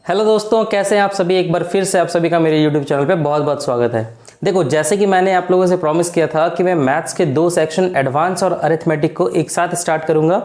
Hello दोस्तों, कैसे हैं आप सभी। एक बार फिर से आप सभी का मेरे यूट्यूब चैनल पे बहुत बहुत स्वागत है। देखो, जैसे कि मैंने आप लोगों से प्रॉमिस किया था कि मैं मैथ्स के दो सेक्शन एडवांस और अरिथमेटिक को एक साथ स्टार्ट करूंगा।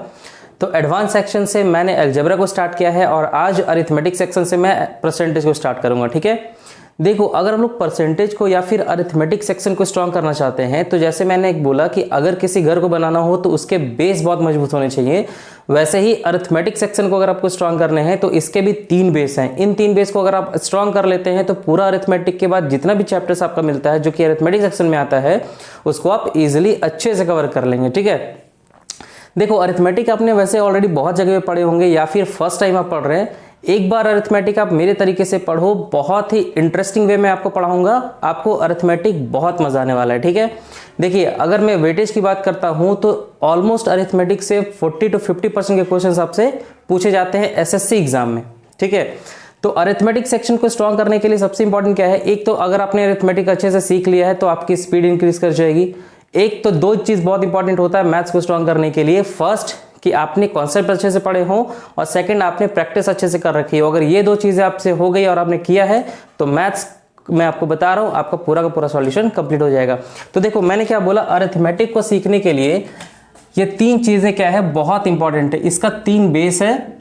तो एडवांस सेक्शन से मैंने अलजेब्रा को स्टार्ट किया है और आज अरिथमेटिक सेक्शन से मैं परसेंटेज को स्टार्ट करूंगा। ठीक है, देखो, अगर हम लोग परसेंटेज को या फिर अरिथमेटिक सेक्शन को स्ट्रॉन्ग करना चाहते हैं तो जैसे मैंने एक बोला कि अगर किसी घर को बनाना हो तो उसके बेस बहुत मजबूत होने चाहिए, वैसे ही अरिथमेटिक सेक्शन को अगर आपको स्ट्रॉन्ग करने हैं तो इसके भी तीन बेस हैं। इन तीन बेस को अगर आप स्ट्रॉन्ग कर लेते हैं तो पूरा अरिथमेटिक के बाद जितना भी चैप्टर्स आपका मिलता है जो कि अरिथमेटिक सेक्शन में आता है उसको आप इजिली अच्छे से कवर कर लेंगे। ठीक है, देखो, अरिथमेटिक आपने वैसे ऑलरेडी बहुत जगह पे पढ़े होंगे या फिर फर्स्ट टाइम आप पढ़ रहे हैं। एक बार अरिथमेटिक आप मेरे तरीके से पढ़ो, बहुत ही इंटरेस्टिंग वे में आपको पढ़ाऊंगा, आपको अरिथमेटिक बहुत मजा आने वाला है। ठीक है, देखिए, अगर मैं वेटेज की बात करता हूं तो ऑलमोस्ट अरिथमेटिक से 40 to 50% के क्वेश्चंस आपसे पूछे जाते हैं एसएससी एग्जाम में। ठीक है, तो अरिथमेटिक सेक्शन को स्ट्रॉन्ग करने के लिए सबसे इंपॉर्टेंट क्या है, एक तो अगर आपने अरिथमेटिक अच्छे से सीख लिया है तो आपकी स्पीड इंक्रीज कर जाएगी। एक तो दो चीज बहुत इंपॉर्टेंट होता है मैथ्स को स्ट्रॉन्ग करने के लिए, फर्स्ट कि आपने कॉन्सेप्ट अच्छे से पढ़े हो और सेकंड आपने प्रैक्टिस अच्छे से कर रखी हो। अगर ये दो चीजें आपसे हो गई और आपने किया है तो मैथ्स, मैं आपको बता रहा हूं, आपका पूरा का पूरा सॉल्यूशन कंप्लीट हो जाएगा। तो देखो, मैंने क्या बोला, अरिथमेटिक को सीखने के लिए ये तीन चीजें क्या है, बहुत इंपॉर्टेंट है। इसका तीन बेस है।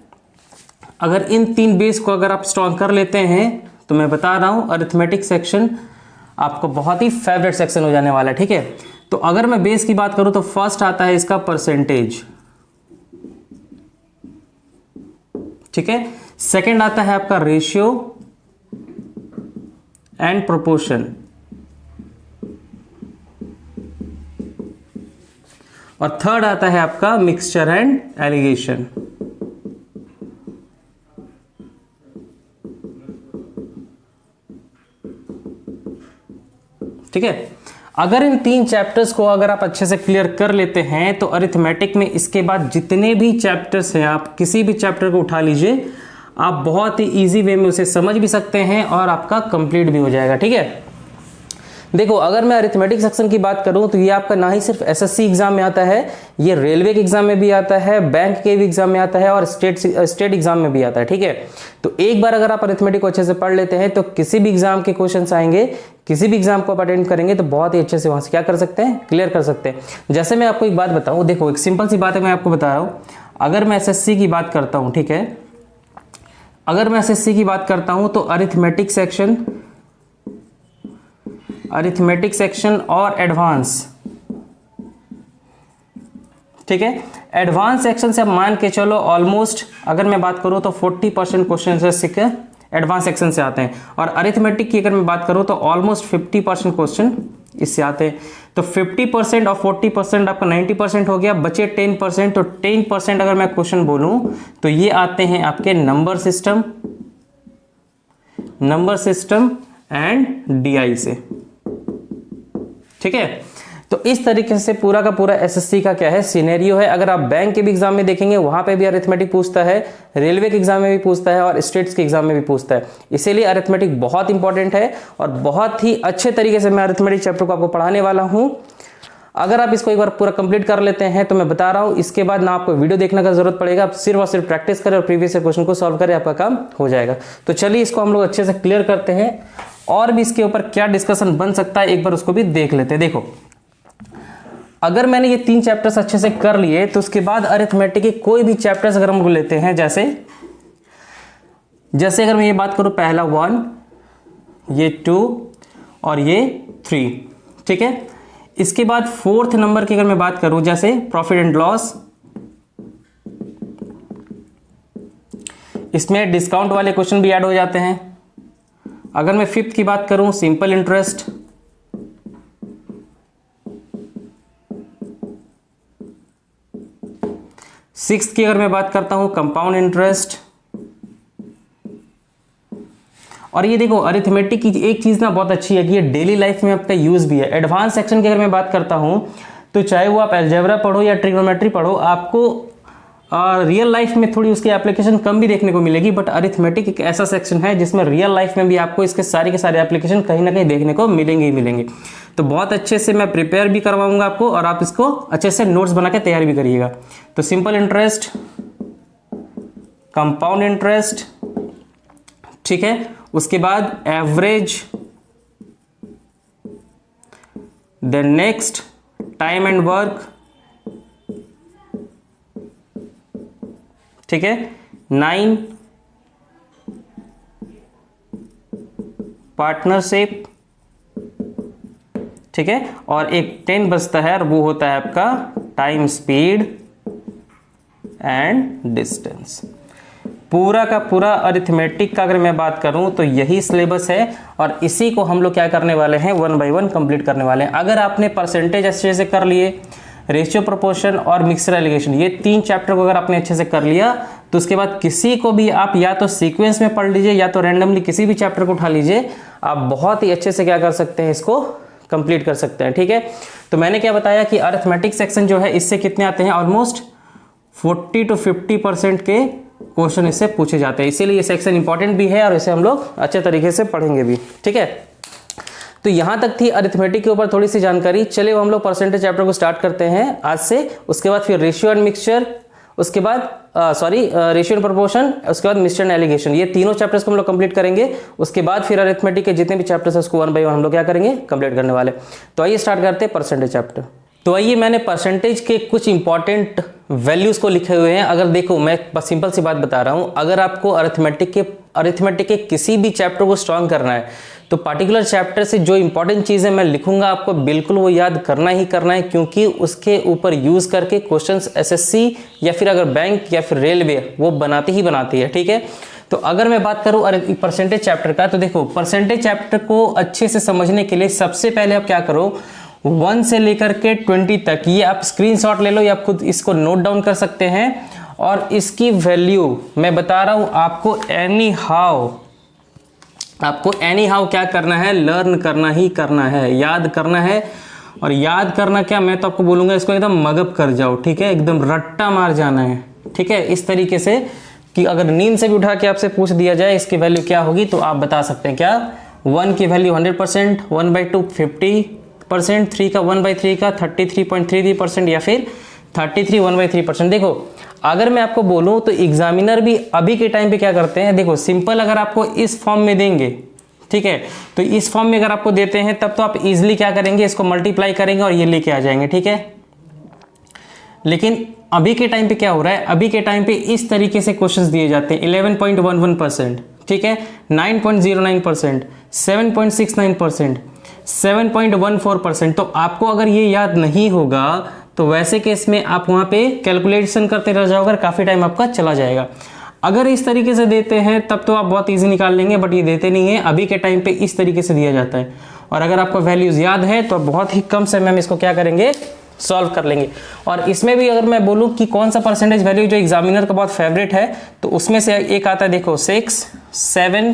अगर इन तीन बेस को अगर आप स्ट्रॉन्ग कर लेते हैं तो मैं बता रहा हूं अरिथमेटिक सेक्शन आपको बहुत ही फेवरेट सेक्शन हो जाने वाला है। ठीक है, तो अगर मैं बेस की बात करूं तो फर्स्ट आता है इसका परसेंटेज। ठीक है, सेकंड आता है आपका रेशियो एंड प्रोपोर्शन, और थर्ड आता है आपका मिक्सचर एंड एलिगेशन। ठीक है, अगर इन तीन चैप्टर्स को अगर आप अच्छे से क्लियर कर लेते हैं तो अरिथमेटिक में इसके बाद जितने भी चैप्टर्स हैं, आप किसी भी चैप्टर को उठा लीजिए, आप बहुत ही इजी वे में उसे समझ भी सकते हैं और आपका कंप्लीट भी हो जाएगा। ठीक है, देखो, अगर मैं अरिथमेटिक सेक्शन की बात करूं तो ये आपका ना ही सिर्फ एसएससी एग्जाम में आता है, ये रेलवे के एग्जाम में भी आता है, बैंक के भी एग्जाम में आता है और स्टेट एग्जाम में भी आता है। ठीक है, तो एक बार अगर आप अरिथमेटिक को अच्छे से पढ़ लेते हैं तो किसी भी एग्जाम के क्वेश्चंस आएंगे, किसी भी एग्जाम को आप अटेंड करेंगे तो बहुत ही अच्छे से वहां से क्या कर सकते हैं, क्लियर कर सकते हैं। जैसे मैं आपको एक बात बताऊं, देखो, एक सिंपल सी बात है, मैं आपको बता रहा हूं। अगर मैं एसएससी की बात करता हूं, ठीक है, अगर मैं एसएससी की बात करता हूं तो अरिथमेटिक सेक्शन और एडवांस, ठीक है, एडवांस सेक्शन से आप मान के चलो ऑलमोस्ट अगर मैं बात करूं तो 40% क्वेश्चन एडवांस सेक्शन से आते हैं, और अरिथमेटिक की अगर मैं बात करूं तो ऑलमोस्ट 50% क्वेश्चन इससे आते हैं। तो 50% और 40% आपका 90% हो गया, बचे 10%। तो 10% अगर मैं क्वेश्चन बोलूं तो ये आते हैं आपके नंबर सिस्टम एंड डीआई से। ठीक है, तो इस तरीके से पूरा का पूरा एसएससी का क्या है, सिनेरियो है। अगर आप बैंक के भी एग्जाम में देखेंगे वहां पे भी अरिथमेटिक पूछता है, रेलवे के एग्जाम में भी पूछता है और स्टेट्स के एग्जाम में भी पूछता है। इसीलिए अरिथमेटिक बहुत इंपॉर्टेंट है और बहुत ही अच्छे तरीके से मैं अरिथमेटिक चैप्टर को आपको पढ़ाने वाला हूं। अगर आप इसको एक बार पूरा कंप्लीट कर लेते हैं तो मैं बता रहा हूं इसके बाद ना आपको वीडियो देखने का जरूरत पड़ेगा, आप सिर्फ और सिर्फ प्रैक्टिस करें और प्रीवियस क्वेश्चन को सॉल्व करें, आपका काम हो जाएगा। तो चलिए इसको हम लोग अच्छे से क्लियर करते हैं और भी इसके ऊपर क्या डिस्कशन बन सकता है एक बार उसको भी देख लेते हैं। देखो, अगर मैंने ये तीन चैप्टर्स अच्छे से कर लिए तो उसके बाद अरिथमेटिक के कोई भी चैप्टर्स अगर हम लेते हैं, जैसे अगर मैं ये बात करूं, पहला 1, ये 2 और ये 3। ठीक है, इसके बाद फोर्थ नंबर की अगर मैं बात करूं, जैसे प्रॉफिट एंड लॉस, इसमें डिस्काउंट वाले क्वेश्चन भी ऐड हो जाते हैं। अगर मैं फिफ्थ की बात करूं, सिंपल इंटरेस्ट, सिक्स्थ की अगर मैं बात करता हूं, कंपाउंड इंटरेस्ट। और ये देखो, अरिथमेटिक की एक चीज ना बहुत अच्छी है कि ये डेली लाइफ में आपका यूज भी है। एडवांस सेक्शन की अगर मैं बात करता हूं तो चाहे वो आप अलजेब्रा पढ़ो या ट्रिग्नोमेट्री पढ़ो, आपको रियल लाइफ में थोड़ी उसकी एप्लीकेशन कम भी देखने को मिलेगी, बट अरिथमेटिक एक ऐसा सेक्शन है जिसमें रियल लाइफ में भी आपको इसके सारे के सारे एप्लीकेशन कहीं ना कहीं देखने को मिलेंगे ही मिलेंगे। तो बहुत अच्छे से मैं प्रिपेयर भी करवाऊंगा आपको और आप इसको अच्छे से नोट्स बना के तैयार भी करिएगा। तो सिंपल इंटरेस्ट, कंपाउंड इंटरेस्ट, ठीक है। उसके बाद average, then next time and work, ठीक है। 9 पार्टनरशिप, ठीक है। और एक 10 बचता है और वो होता है आपका टाइम, स्पीड एंड डिस्टेंस। पूरा का पूरा अरिथमेटिक का अगर मैं बात करूं तो यही सिलेबस है और इसी को हम लोग क्या करने वाले हैं, 1 बाय 1 कंप्लीट करने वाले हैं। अगर आपने परसेंटेज अच्छे से कर लिए, रेशियो प्रोपोर्शन और मिक्सर एलिगेशन, ये 3 चैप्टर को अगर आपने अच्छे से कर लिया तो उसके बाद किसी को भी आप या तो सीक्वेंस में पढ़ लीजिए या तो रैंडमली किसी भी चैप्टर को उठा लीजिए, आप बहुत ही अच्छे से क्या कर सकते हैं, इसको कंप्लीट कर सकते हैं, ठीक है। तो मैंने क्या बताया कि अरिथमेटिक सेक्शन जो है इससे कितने आते हैं, ऑलमोस्ट 40 to 50% के क्वेश्चन इससे पूछे जाते हैं, इसीलिए ये सेक्शन इंपॉर्टेंट भी है और इसे हम लोग अच्छे तरीके से पढ़ेंगे भी, ठीक है। तो यहां तक थी अरिथमेटिक के ऊपर थोड़ी सी जानकारी। चलिए हम लोग परसेंटेज चैप्टर को स्टार्ट करते हैं आज से। उसके बाद फिर रेशियो एंड मिक्सचर, उसके बाद रेशियो एंड प्रोपोर्शन, उसके बाद मिक्सचर एंड एलिगेशन, ये तीनों चैप्टर्स को हम लोग कंप्लीट करेंगे। उसके बाद फिर अरिथमेटिक के जितने भी चैप्टर्स है उसको 1 बाय 1 हम लोग क्या करेंगे, कंप्लीट करने वाले। तो आइए स्टार्ट करते हैं परसेंटेज चैप्टर। तो आइए मैंने परसेंटेज के कुछ इंपॉर्टेंट वैल्यूज को लिखे हुए हैं। अगर देखो मैं बस सिंपल सी बात बता रहा हूं, अगर आपको अरिथमेटिक के किसी भी चैप्टर को स्ट्रांग करना है तो पार्टिकुलर चैप्टर से जो इंपॉर्टेंट चीजें मैं लिखूंगा आपको बिल्कुल वो याद करना ही करना है, क्योंकि उसके ऊपर यूज करके क्वेश्चंस एसएससी या फिर अगर बैंक या फिर रेलवे वो बनाती है, ठीक है। तो अगर मैं बात करूं परसेंटेज चैप्टर का, तो देखो परसेंटेज चैप्टर को अच्छे से समझने के लिए सबसे पहले आप क्या करो, 1 से लेकर के 20 तक ये आप स्क्रीनशॉट ले लो या खुद इसको नोट डाउन कर सकते हैं। और इसकी वैल्यू मैं बता रहा हूं आपको, एनी हाउ क्या करना है, लर्न करना ही करना है, याद करना है। और याद करना क्या, मैं तो आपको बोलूंगा इसको एकदम मगअप कर जाओ, ठीक है, एकदम रट्टा मार जाना है, ठीक है। इस तरीके से कि अगर नींद से भी उठा के आपसे पूछ दिया जाए इसकी वैल्यू क्या होगी तो आप बता सकते हैं क्या, 1 की वैल्यू 100%, 1/2 50%, 3 का 1/3 का 33.33% या फिर 33 1/3%। देखो अगर मैं आपको बोलूं तो एग्जामिनर भी अभी के टाइम पे क्या करते हैं, देखो सिंपल अगर आपको इस फॉर्म में देंगे, ठीक है, तो इस फॉर्म में अगर आपको देते हैं तब तो आप इजीली क्या करेंगे, इसको मल्टीप्लाई करेंगे और ये लेके आ जाएंगे, ठीक है। लेकिन अभी के टाइम पे क्या हो रहा है, अभी के टाइम पे इस तरीके से क्वेश्चंस दिए जाते हैं, 11.11%, ठीक है, 9.09%, 7.69%, 7.14%। तो आपको अगर ये याद नहीं होगा तो वैसे केस में आप वहां पे कैलकुलेशन करते रह जाओगे, काफी टाइम आपका चला जाएगा। अगर इस तरीके से देते हैं तब तो आप बहुत इजी निकाल लेंगे, बट ये देते नहीं है, अभी के टाइम पे इस तरीके से दिया जाता है। और अगर आपको वैल्यूज याद है तो बहुत ही कम समय में इसको क्या करेंगे, सॉल्व कर लेंगे। और इसमें भी अगर मैं बोलूं कि कौन सा परसेंटेज वैल्यू जो एग्जामिनर का बहुत फेवरेट है, तो उसमें से एक आता है, देखो 6, 7,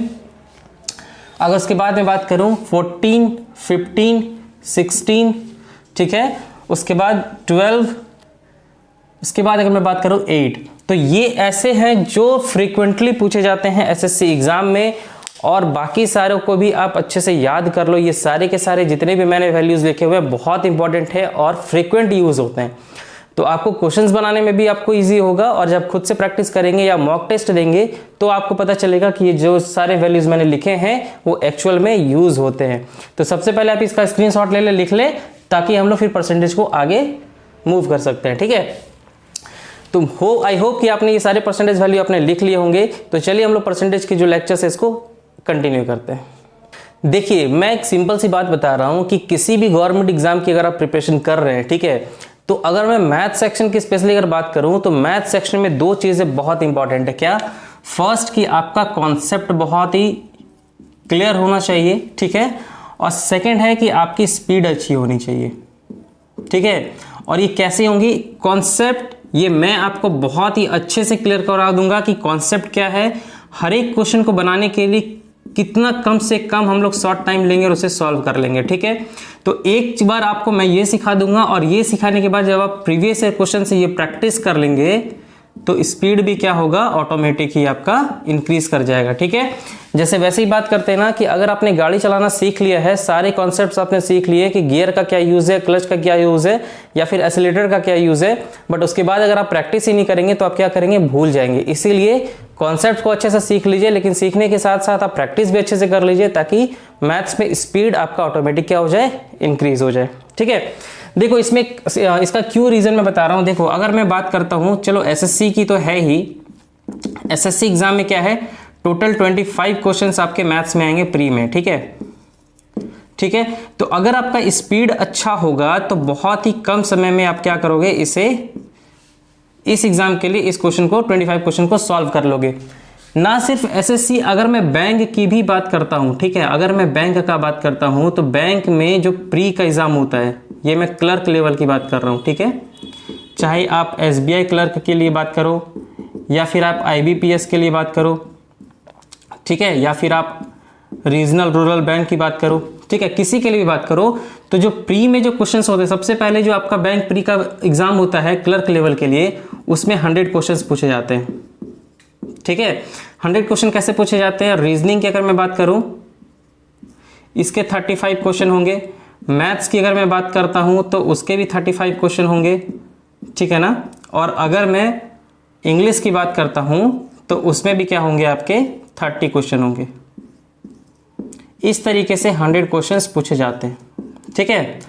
अगर उसके बाद में बात करूं 14, 15, 16, ठीक है, उसके बाद 12, उसके बाद अगर मैं बात करूं 8। तो ये ऐसे हैं जो फ्रीक्वेंटली पूछे जाते हैं एसएससी एग्जाम में, और बाकी सारों को भी आप अच्छे से याद कर लो। ये सारे के सारे जितने भी मैंने वैल्यूज लिखे हुए हैं बहुत इंपॉर्टेंट है और फ्रीक्वेंट यूज होते हैं। तो आपको क्वेश्चंस बनाने में भी आपको इजी होगा, और जब खुद से प्रैक्टिस करेंगे या मॉक टेस्ट देंगे तो आपको पता चलेगा कि ये जो सारे वैल्यूज मैंने लिखे हैं वो एक्चुअल में यूज होते हैं। तो सबसे पहले आप इसका स्क्रीनशॉट ले लिख ले, ताकि हम लोग फिर परसेंटेज को आगे मूव कर सकते हैं, ठीक है। तो आई होप कि आपने ये सारे परसेंटेज वैल्यू आपने लिख लिए होंगे। तो चलिए हम लोग परसेंटेज के जो लेक्चर्स है इसको कंटिन्यू करते हैं। देखिए मैं एक सिंपल सी बात बता रहा हूं कि किसी भी गवर्नमेंट एग्जाम की अगर आप प्रिपरेशन कर रहे हैं, ठीक है, तो अगर मैं मैथ सेक्शन की स्पेशली अगर बात करूं तो मैथ सेक्शन में 2 चीजें बहुत इंपॉर्टेंट है। क्या, फर्स्ट कि आपका कॉन्सेप्ट बहुत ही क्लियर होना चाहिए, ठीक है, और सेकंड है कि आपकी स्पीड अच्छी होनी चाहिए, ठीक है। और ये कैसे होंगी कॉन्सेप्ट, ये मैं आपको बहुत ही अच्छे से क्लियर करा दूंगा कि कॉन्सेप्ट क्या है, हर एक क्वेश्चन को बनाने के लिए कितना कम से कम हम लोग शॉर्ट टाइम लेंगे और उसे सॉल्व कर लेंगे, ठीक है। तो एक बार आपको मैं ये सिखा दूंगा, और ये सिखाने के बाद जब आप प्रीवियस क्वेश्चन से ये प्रैक्टिस कर लेंगे तो स्पीड भी क्या होगा, ऑटोमेटिक ही आपका इंक्रीज कर जाएगा। ठीक है, जैसे वैसे ही बात करते हैं ना कि अगर आपने गाड़ी चलाना सीख लिया है, सारे कॉन्सेप्ट्स आपने सीख लिए कि गियर का क्या यूज है, क्लच का क्या यूज है, या फिर एक्सीलरेटर का क्या यूज है, बट उसके बाद अगर आप प्रैक्टिस ही नहीं करेंगे तो आप क्या करेंगे, भूल जाएंगे। इसीलिए कॉन्सेप्ट को अच्छे से सीख लीजिए, लेकिन सीखने के साथ साथ आप प्रैक्टिस भी अच्छे से कर लीजिए, ताकि मैथ्स में स्पीड आपका ऑटोमेटिक क्या हो जाए, इंक्रीज हो जाए। ठीक है, देखो इसमें इसका क्यों रीजन मैं बता रहा हूं। देखो अगर मैं बात करता हूं, चलो एसएससी की तो है ही, एसएससी एग्जाम में क्या है, टोटल 25 क्वेश्चंस आपके मैथ्स में आएंगे प्री में। ठीक है, ठीक है, तो अगर आपका स्पीड अच्छा होगा तो बहुत ही कम समय में आप क्या करोगे, इस एग्जाम के लिए इस क्वेश्चन को 25 क्वेश्चन को सॉल्व कर लोगे। ना सिर्फ एसएससी, अगर मैं बैंक की भी बात करता हूं, ठीक है, अगर मैं बैंक का बात करता हूं तो बैंक में जो प्री का एग्जाम होता है, ये मैं क्लर्क लेवल की बात कर रहा हूं। ठीक है, चाहे आप एसबीआई क्लर्क के लिए बात करो, या फिर आप आईबीपीएस के लिए बात करो, ठीक है, या फिर आप रीजनल रूरल बैंक की बात करो, ठीक है, किसी के लिए भी बात करो, तो जो प्री में जो क्वेश्चंस होते हैं, सबसे पहले जो आपका बैंक प्री का एग्जाम होता है क्लर्क लेवल के लिए, उसमें 100 क्वेश्चंस पूछे जाते हैं। ठीक है, 100 क्वेश्चन कैसे पूछे जाते हैं, रीजनिंग की अगर मैं बात करूं इसके 35 क्वेश्चन होंगे, मैथ्स की अगर मैं बात करता हूं तो उसके भी 35 क्वेश्चन होंगे। ठीक है ना, और अगर मैं इंग्लिश की बात करता हूं तो उसमें भी क्या होंगे, आपके 30 क्वेश्चन होंगे। इस तरीके से 100 क्वेश्चंस पूछे जाते हैं। ठीक है,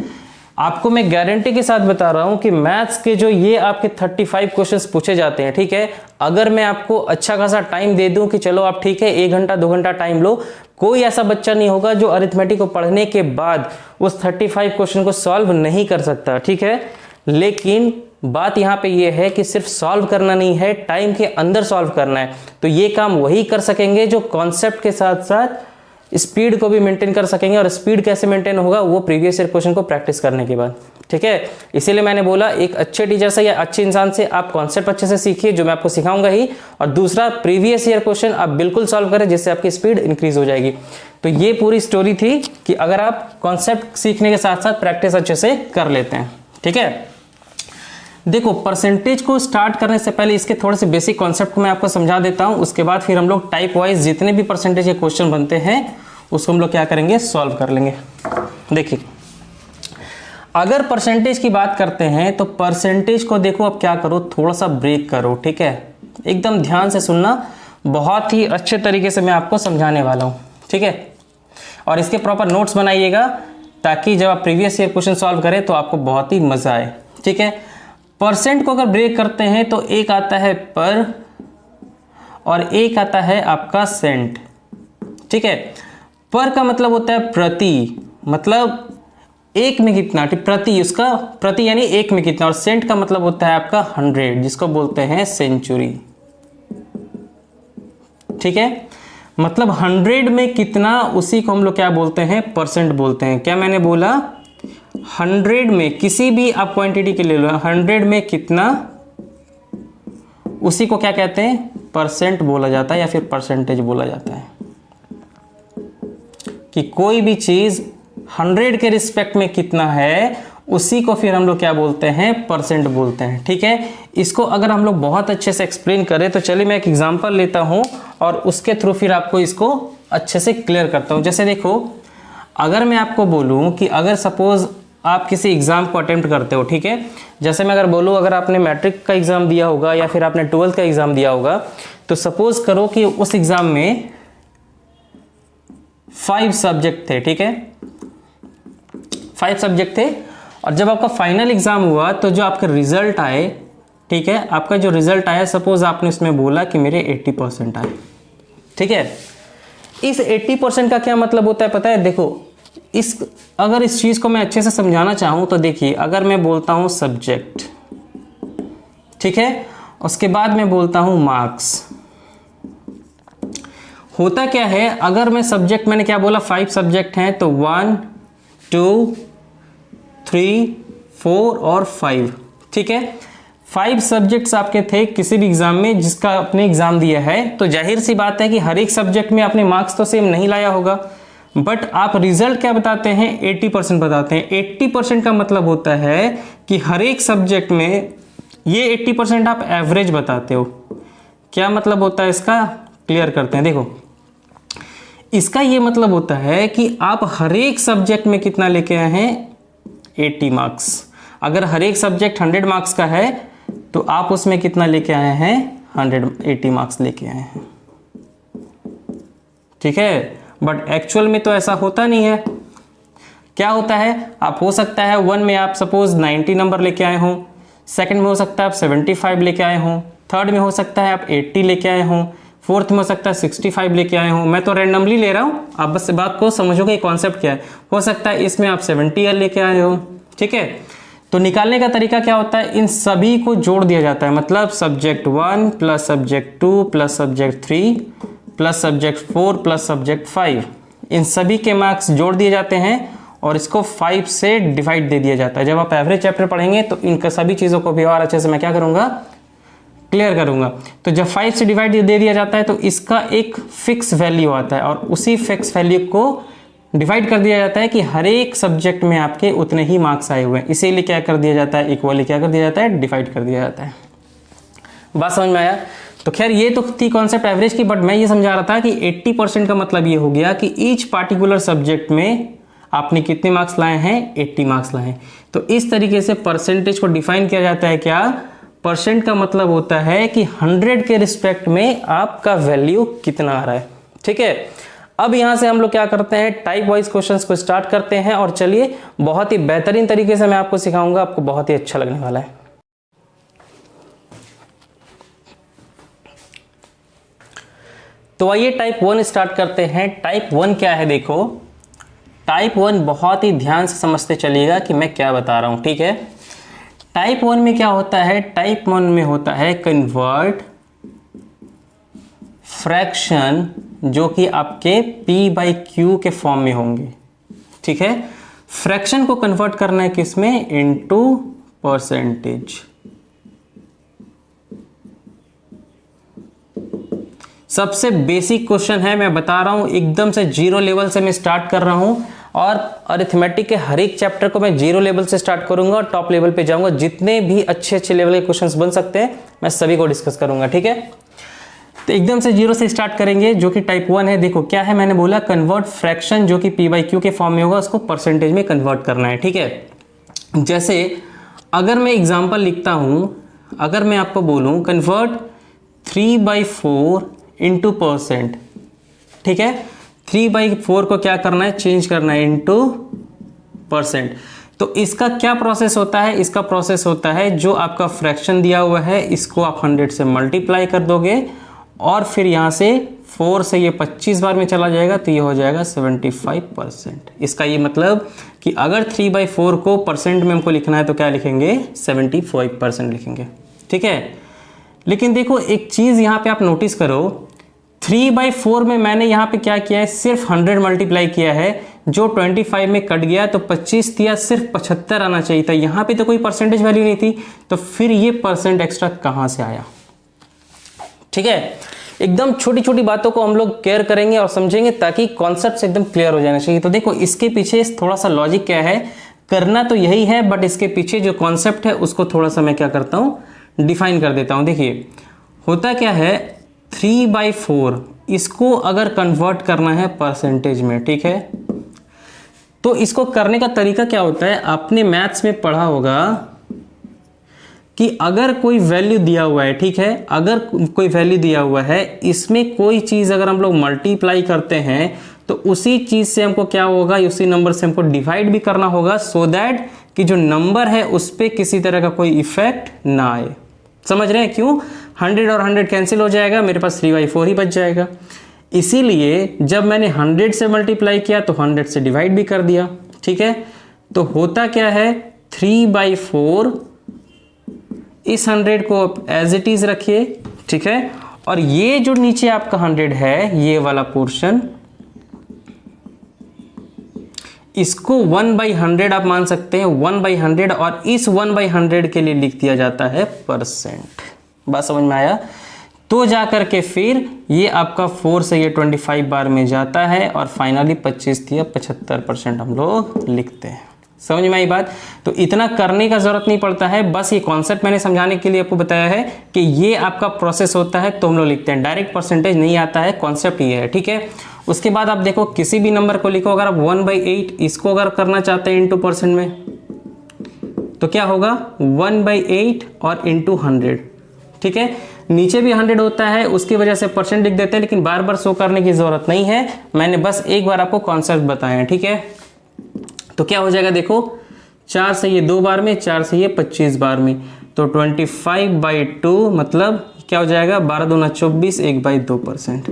आपको मैं गारंटी के साथ बता रहा हूं कि मैथ्स के जो ये आपके 35 क्वेश्चंस पूछे जाते हैं, ठीक है, अगर मैं आपको अच्छा खासा टाइम दे दूं कि चलो आप ठीक है 1 घंटा 2 घंटा टाइम लो, कोई ऐसा बच्चा नहीं होगा जो अरिथमेटिक को पढ़ने के बाद उस 35 क्वेश्चन को सॉल्व नहीं कर सकता। ठीक है, लेकिन बात यहाँ पे ये है कि सिर्फ सॉल्व करना नहीं है, टाइम के अंदर सॉल्व करना है। तो ये काम वही कर सकेंगे जो कॉन्सेप्ट के साथ साथ स्पीड को भी मेंटेन कर सकेंगे। और स्पीड कैसे मेंटेन होगा, वो प्रीवियस ईयर क्वेश्चन को प्रैक्टिस करने के बाद। ठीक है, इसीलिए मैंने बोला एक अच्छे टीचर से या अच्छे इंसान से आप कॉन्सेप्ट अच्छे से सीखिए, जो मैं आपको सिखाऊंगा ही, और दूसरा प्रीवियस ईयर क्वेश्चन आप बिल्कुल सॉल्व करें, जिससे आपकी स्पीड इंक्रीज हो जाएगी। तो ये पूरी स्टोरी थी कि अगर आप कॉन्सेप्ट सीखने के साथ साथ प्रैक्टिस अच्छे से कर लेते हैं। ठीक है, देखो परसेंटेज को स्टार्ट करने से पहले इसके थोड़े से बेसिक कॉन्सेप्ट को मैं आपको समझा देता हूं, उसके बाद फिर हम लोग टाइप वाइज जितने भी परसेंटेज के क्वेश्चन बनते हैं उसको हम लोग क्या करेंगे, सॉल्व कर लेंगे। देखिए अगर परसेंटेज की बात करते हैं तो परसेंटेज को देखो, अब क्या करो, थोड़ा सा ब्रेक करो। ठीक है, एकदम ध्यान से सुनना, बहुत ही अच्छे तरीके से मैं आपको समझाने वाला हूं। ठीक है, और इसके प्रॉपर नोट्स बनाइएगा, ताकि जब आप प्रीवियस ईयर क्वेश्चन सॉल्व करें तो आपको बहुत ही मजा आए। ठीक है, परसेंट को अगर ब्रेक करते हैं तो एक आता है पर और एक आता है आपका सेंट। ठीक है, पर का मतलब होता है प्रति, मतलब एक में कितना, प्रति, उसका प्रति यानी एक में कितना, और सेंट का मतलब होता है आपका 100, जिसको बोलते हैं सेंचुरी। ठीक है, मतलब 100 में कितना, उसी को हम लोग क्या बोलते हैं, परसेंट बोलते हैं। क्या मैंने बोला, 100 में किसी भी आप क्वांटिटी के ले लो, 100 में कितना, उसी को क्या कहते हैं, परसेंट बोला जाता है, या फिर परसेंटेज बोला जाता है। कि कोई भी चीज 100 के रिस्पेक्ट में कितना है, उसी को फिर हम लोग क्या बोलते हैं, परसेंट बोलते हैं। ठीक है, इसको अगर हम लोग बहुत अच्छे से एक्सप्लेन करें तो चलिए मैं एक एग्जांपल लेता हूं और उसके थ्रू फिर आपको इसको अच्छे से क्लियर करता हूं। जैसे देखो, अगर मैं आपको बोलूं कि अगर सपोज आप किसी एग्जाम को अटेम्प्ट करते हो, ठीक है, जैसे मैं अगर बोलूं, अगर आपने मैट्रिक का एग्जाम दिया होगा या फिर आपने 12th का एग्जाम दिया होगा, तो सपोज करो कि उस एग्जाम में 5 सब्जेक्ट थे। ठीक है, 5 सब्जेक्ट थे, और जब आपका फाइनल एग्जाम हुआ तो जो आपके रिजल्ट आए, ठीक है, आपका जो रिजल्ट आया, सपोज आपने इसमें बोला कि मेरे 80% आए। ठीक है, इस 80% का क्या मतलब होता है पता है, देखो अगर इस चीज को मैं अच्छे से समझाना चाहूं तो देखिए, अगर मैं बोलता हूं सब्जेक्ट, ठीक है, उसके बाद मैं बोलता हूं मार्क्स, होता क्या है, अगर मैं सब्जेक्ट, मैंने क्या बोला, 5 सब्जेक्ट हैं, तो 1 2 3 4 और 5। ठीक है, 5 सब्जेक्ट्स आपके थे किसी भी एग्जाम में जिसका आपने एग्जाम दिया है, तो जाहिर सी बात है कि हर एक सब्जेक्ट में आपने मार्क्स तो सेम नहीं लाया होगा, बट आप रिजल्ट क्या बताते हैं, 80% बताते हैं। 80% का मतलब होता है कि हर एक सब्जेक्ट में ये 80% आप एवरेज बताते हो। क्या मतलब होता है इसका, क्लियर करते हैं। देखो इसका ये मतलब होता है कि आप हर एक सब्जेक्ट में कितना लेके आए हैं, 80 मार्क्स। अगर हर एक सब्जेक्ट 100 मार्क्स का है तो आप उसमें कितना लेके आए हैं, 180 मार्क्स लेके आए हैं। ठीक है, बट एक्चुअल में तो ऐसा होता नहीं है। क्या होता है, आप हो सकता है 1 में आप सपोज 90 नंबर लेके आए हों, सेकंड में हो सकता है आप 75 लेके आए हों, थर्ड में हो सकता है आप 80 लेके आए हों, फोर्थ में हो सकता है 65 लेके आए हों। मैं तो रैंडमली ले रहा हूँ, आप बस बात को समझोगे कॉन्सेप्ट क्या है। हो सकता है इसमें आप 70 लेके आए हो। ठीक है, तो निकालने का तरीका क्या होता है, इन सभी को जोड़ दिया जाता है। मतलब subject 1 plus subject 2 plus subject 3 plus subject 4 plus subject 5, इन सभी के मार्क्स जोड़ दिए जाते हैं और इसको 5 से डिवाइड दे दिया जाता है। जब आप एवरेज चैप्टर पढ़ेंगे तो इनका सभी चीज़ों को भी और अच्छे से मैं क्या करूँगा, क्लियर करूँगा। तो जब 5 से डिवाइड दे दिया जाता है तो इसका एक फिक्स वैल्यू आता है और उसी फिक्स वैल्यू को डिवाइड कर दिया जाता है कि हर एक सब्जेक्ट में आपके उतने ही मार्क्स आए हुए हैं। इसीलिए क्या कर दिया जाता है, इक्वली क्या कर दिया जाता है, डिवाइड कर दिया जाता है। बात समझ में आया। तो खैर ये तो थी कॉन्सेप्ट एवरेज की, बट मैं ये समझा रहा था कि 80% का मतलब ये हो गया कि ईच पार्टिकुलर सब्जेक्ट में आपने कितने मार्क्स लाए हैं, 80 मार्क्स लाए हैं। तो इस तरीके से परसेंटेज को डिफाइन किया जाता है। क्या परसेंट का मतलब होता है कि 100 के रिस्पेक्ट में आपका वैल्यू कितना आ रहा है। ठीक है, अब यहां से हम लोग क्या करते हैं, टाइप वाइज क्वेश्चंस को स्टार्ट करते हैं और चलिए बहुत ही बेहतरीन तरीके से मैं आपको सिखाऊंगा, आपको बहुत ही अच्छा लगने वाला है। तो आइए टाइप 1 स्टार्ट करते हैं। टाइप 1 क्या है, देखो टाइप 1 बहुत ही ध्यान से समझते चलिएगा कि मैं क्या बता रहा हूं। ठीक है, टाइप 1 में क्या होता है, टाइप 1 में होता है कन्वर्ट फ्रैक्शन जो कि आपके p/q के फॉर्म में होंगे। ठीक है, फ्रैक्शन को कन्वर्ट करना है किसमें, इनटू परसेंटेज। सबसे बेसिक क्वेश्चन है, मैं बता रहा हूं एकदम से जीरो लेवल से मैं स्टार्ट कर रहा हूं और अरिथमेटिक के हर एक चैप्टर को मैं जीरो लेवल से स्टार्ट करूंगा और टॉप लेवल पे जाऊंगा। जितने भी अच्छे लेवल के क्वेश्चंस बन सकते हैं मैं सभी को डिस्कस करूंगा। ठीक है, तो एकदम से जीरो से स्टार्ट करेंगे जो कि टाइप 1 है। देखो क्या है, मैंने बोला कन्वर्ट फ्रैक्शन जो कि p/q के फॉर्म में होगा उसको परसेंटेज में कन्वर्ट करना है। ठीक है, जैसे अगर मैं एग्जाम्पल लिखता हूं, अगर मैं आपको बोलूं कन्वर्ट 3/4 इंटू परसेंट। ठीक है, 3/4 को क्या करना है, चेंज करना है इंटू परसेंट। तो इसका क्या प्रोसेस होता है, इसका प्रोसेस होता है जो आपका फ्रैक्शन दिया हुआ है इसको आप 100 से मल्टीप्लाई कर दोगे और फिर यहां से 4 से ये 25 बार में चला जाएगा तो ये हो जाएगा 75%। इसका ये मतलब कि अगर 3/4 को परसेंट में हमको लिखना है तो क्या लिखेंगे, 75% लिखेंगे। ठीक है, लेकिन देखो एक चीज यहां पे आप नोटिस करो, 3/4 में मैंने यहाँ पे क्या किया है, सिर्फ 100 मल्टीप्लाई किया है, जो 25 में कट गया तो 25 दिया, सिर्फ 75 आना चाहिए था। यहाँ पे तो कोई परसेंटेज वैल्यू नहीं थी, तो फिर ये परसेंट एक्स्ट्रा कहाँ से आया। ठीक है, एकदम छोटी छोटी बातों को हम लोग केयर करेंगे और समझेंगे ताकि कॉन्सेप्ट एकदम क्लियर हो जाना चाहिए। तो देखो इसके पीछे थोड़ा सा लॉजिक क्या है, करना तो यही है बट इसके पीछे जो कॉन्सेप्ट है उसको थोड़ा सा मैं क्या करता हूँ, डिफाइन कर देता हूँ। देखिए होता क्या है, 3/4 इसको अगर कन्वर्ट करना है परसेंटेज में, ठीक है, तो इसको करने का तरीका क्या होता है, आपने मैथ्स में पढ़ा होगा कि अगर कोई वैल्यू दिया हुआ है, ठीक है, अगर कोई वैल्यू दिया हुआ है, इसमें कोई चीज अगर हम लोग मल्टीप्लाई करते हैं तो उसी चीज से हमको क्या होगा, उसी नंबर से हमको डिवाइड भी करना होगा, सो दैट कि जो नंबर है उस पर किसी तरह का कोई इफेक्ट ना आए। समझ रहे हैं क्यों, 100 और 100 कैंसिल हो जाएगा, मेरे पास 3/4 ही बच जाएगा। इसीलिए जब मैंने 100 से मल्टीप्लाई किया तो 100 से डिवाइड भी कर दिया। ठीक है, तो होता क्या है, 3/4 इस 100 को एज इट इज रखिए, ठीक है, और ये जो नीचे आपका 100 है, ये वाला पोर्शन, इसको 1/100 आप मान सकते हैं, 1/100, और इस 1/100 के लिए लिख दिया जाता है परसेंट। बात समझ में आया। तो जाकर के फिर ये आपका 4 से ये 25 बार में जाता है और फाइनली 25 दिया 75% हम लोग लिखते हैं। समझ में आई बात। तो इतना करने का जरूरत नहीं पड़ता है, बस ये कॉन्सेप्ट मैंने समझाने के लिए आपको बताया है कि ये आपका प्रोसेस होता है, तो हम लोग लिखते हैं, डायरेक्ट परसेंटेज नहीं आता है, कॉन्सेप्ट ये है, ठीक है। उसके बाद आप देखो किसी भी नंबर को लिखो, अगर आप 1/8 इसको अगर करना चाहते हैं इंटू परसेंट में, तो क्या होगा 1/8 और इंटू 100, ठीक है। नीचे भी 100 होता है, उसकी वजह से परसेंट लिख देते हैं, लेकिन बार बार शो करने की जरूरत नहीं है, मैंने बस एक बार आपको कॉन्सेप्ट बताया है, ठीक है। तो क्या हो जाएगा देखो, 4 से ये 2 बार में, 4 से ये 25 बार में, तो 25/2 मतलब क्या हो जाएगा, 12 दूना 24, 1/2%,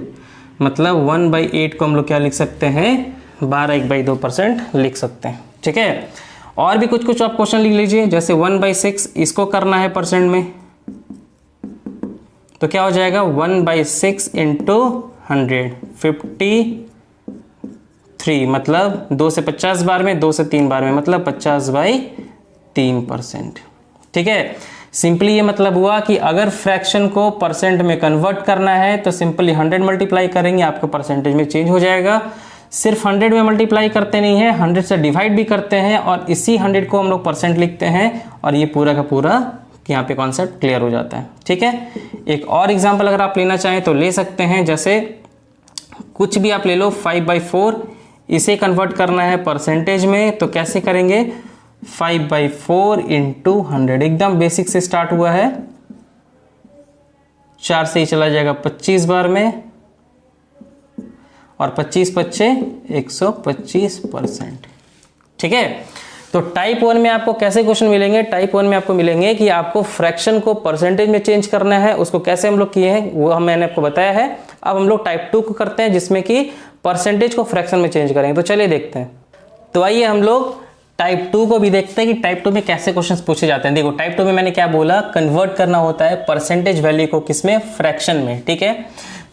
मतलब 1/8 को हम लोग क्या लिख सकते हैं, 12 1/2% लिख सकते हैं, ठीक है। और भी कुछ आप क्वेश्चन लिख लीजिए, जैसे 1/6 इसको करना है परसेंट में, तो क्या हो जाएगा 1/6 इंटू 100, 53, मतलब 2 से 50 बार में, 2 से 3 बार में, मतलब 50/3%, ठीक है। सिंपली ये मतलब हुआ कि अगर फ्रैक्शन को परसेंट में कन्वर्ट करना है तो सिंपली 100 मल्टीप्लाई करेंगे, आपका परसेंटेज में चेंज हो जाएगा। सिर्फ 100 में मल्टीप्लाई करते नहीं है, 100 से डिवाइड भी करते हैं, और इसी 100 को हम लोग परसेंट लिखते हैं, और ये पूरा का पूरा यहाँ पे कॉन्सेप्ट क्लियर हो जाता है, ठीक है। एक और एग्जांपल अगर आप लेना चाहें तो ले सकते हैं, जैसे कुछ भी आप ले लो, 5/4 इसे कन्वर्ट करना है परसेंटेज में, तो कैसे करेंगे, 5/4 इंटू 100, एकदम बेसिक से स्टार्ट हुआ है, 4 से ही चला जाएगा 25 बार में, और 25 पच्चे 125%, ठीक है। तो टाइप 1 में आपको कैसे क्वेश्चन मिलेंगे, टाइप 1 में आपको मिलेंगे कि आपको फ्रैक्शन को परसेंटेज में चेंज करना है, उसको कैसे हम लोग किए हैं वो मैंने आपको बताया है। अब हम लोग टाइप 2 को करते हैं, जिसमें कि परसेंटेज को फ्रैक्शन में चेंज करेंगे, तो चलिए देखते हैं। तो आइए हम लोग टाइप 2 को भी देखते हैं कि टाइप 2 में कैसे क्वेश्चंस पूछे जाते हैं। देखो टाइप 2 में मैंने क्या बोला, कन्वर्ट करना होता है परसेंटेज वैल्यू को किसमें, फ्रैक्शन में, ठीक है।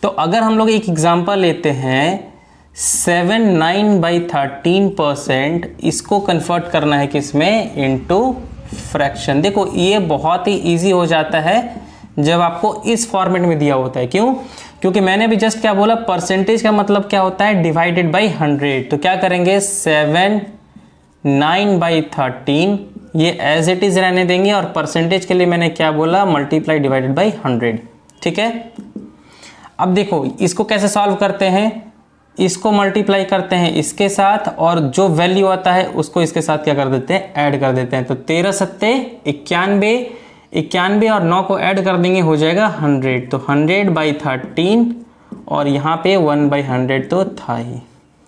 तो अगर हम लोग एक एग्जांपल लेते हैं 79/13%, इसको कन्वर्ट करना है किसमें, इनटू फ्रैक्शन। देखो ये बहुत ही इजी हो जाता है जब आपको इस फॉर्मेट में दिया होता है। क्यों? क्योंकि मैंने भी जस्ट क्या बोला, परसेंटेज का मतलब क्या होता है, डिवाइडेड बाई 100। तो क्या करेंगे, 79/13 ये एज इट इज रहने देंगे, और परसेंटेज के लिए मैंने क्या बोला, मल्टीप्लाई डिवाइडेड बाई 100, ठीक है। अब देखो इसको कैसे सॉल्व करते हैं, इसको मल्टीप्लाई करते हैं इसके साथ, और जो वैल्यू आता है उसको इसके साथ क्या कर देते हैं, ऐड कर देते हैं। तो 13 सत्ते 91 और 9 को ऐड कर देंगे, हो जाएगा 100। तो 100/13 और यहाँ पे 1/100 तो था ही,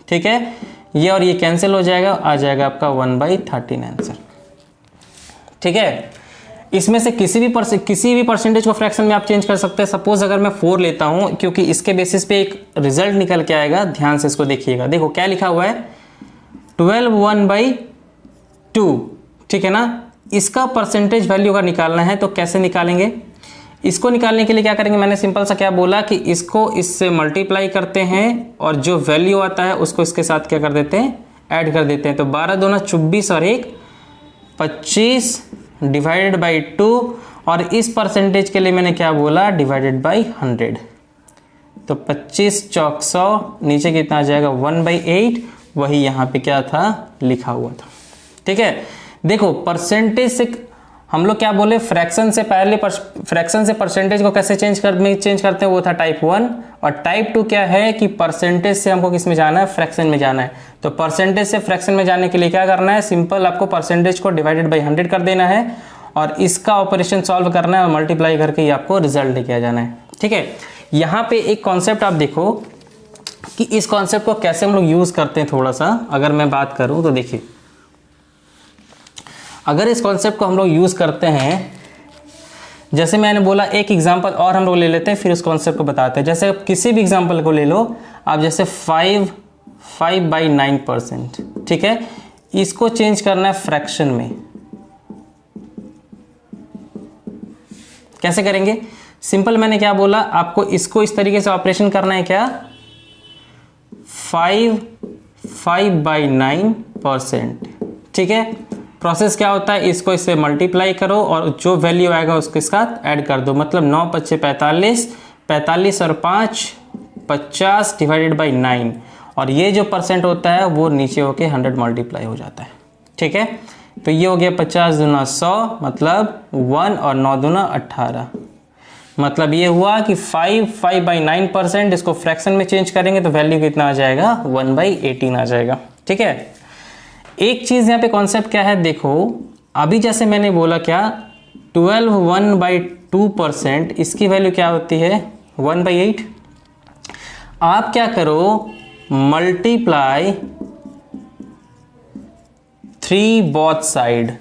ठीक है। ये और ये कैंसिल हो जाएगा, आ जाएगा आपका 1/13 आंसर, ठीक है। इसमें से किसी भी परसेंटेज को फ्रैक्शन में आप चेंज कर सकते हैं। सपोज अगर मैं 4 लेता हूं, क्योंकि इसके बेसिस पे एक रिजल्ट निकल के आएगा, ध्यान से इसको देखिएगा। देखो क्या लिखा हुआ है, 12 1/2, ठीक है ना। इसका परसेंटेज वैल्यू का निकालना है, तो कैसे निकालेंगे, इसको निकालने के लिए क्या करेंगे, मैंने सिंपल सा क्या बोला कि इसको इससे मल्टीप्लाई करते हैं, और जो वैल्यू आता है उसको इसके साथ क्या कर देते हैं, ऐड कर देते हैं। तो 12 दूना 24 और 1 25 डिवाइडेड बाई 2, और इस परसेंटेज के लिए मैंने क्या बोला, डिवाइडेड बाई 100। तो 25 चौक 100, नीचे कितना आ जाएगा 1/8, वही यहाँ पे क्या था, लिखा हुआ था, ठीक है। देखो परसेंटेज से हम लोग क्या बोले, फ्रैक्शन से पहले फ्रैक्शन से परसेंटेज को कैसे चेंज करते हैं, वो था टाइप 1। और टाइप 2 क्या है कि परसेंटेज से हमको किस में जाना है, फ्रैक्शन में जाना है। तो परसेंटेज से फ्रैक्शन में जाने के लिए क्या करना है, सिंपल आपको परसेंटेज को डिवाइडेड बाई 100 कर देना है, और इसका ऑपरेशन सॉल्व करना है, और मल्टीप्लाई करके ही आपको रिजल्ट लेके आ जाना है, ठीक है। यहाँ पे एक कॉन्सेप्ट आप देखो कि इस कॉन्सेप्ट को कैसे हम लोग यूज करते हैं। थोड़ा सा अगर मैं बात करूं तो देखिए, अगर इस कॉन्सेप्ट को हम लोग यूज करते हैं, जैसे मैंने बोला एक एग्जांपल और हम लोग ले लेते हैं, फिर उस कॉन्सेप्ट को बताते हैं। जैसे किसी भी एग्जांपल को ले लो आप, जैसे 5/9%, ठीक है। इसको चेंज करना है फ्रैक्शन में, कैसे करेंगे, सिंपल मैंने क्या बोला आपको, इसको इस तरीके से ऑपरेशन करना है, क्या 5/9%, ठीक है। प्रोसेस क्या होता है, इसको इससे मल्टीप्लाई करो, और जो वैल्यू आएगा उसके साथ ऐड कर दो, मतलब 9 × 5 = 45 और 5 50 डिवाइडेड बाई 9, और ये जो परसेंट होता है वो नीचे होके 100 मल्टीप्लाई हो जाता है, ठीक है। तो ये हो गया 50 दूना 100 मतलब 1 और 9 दूना 18, मतलब ये हुआ कि 5/9%। इसको फ्रैक्शन में चेंज करेंगे तो वैल्यू कितना आ जाएगा, 1/18 आ जाएगा। ठीक है। एक चीज़ यहाँ पे कॉन्सेप्ट क्या है, देखो अभी जैसे मैंने बोला क्या 12 1/2%, इसकी वैल्यू क्या होती है 1/8। आप क्या करो, मल्टीप्लाई 3 बोथ साइड।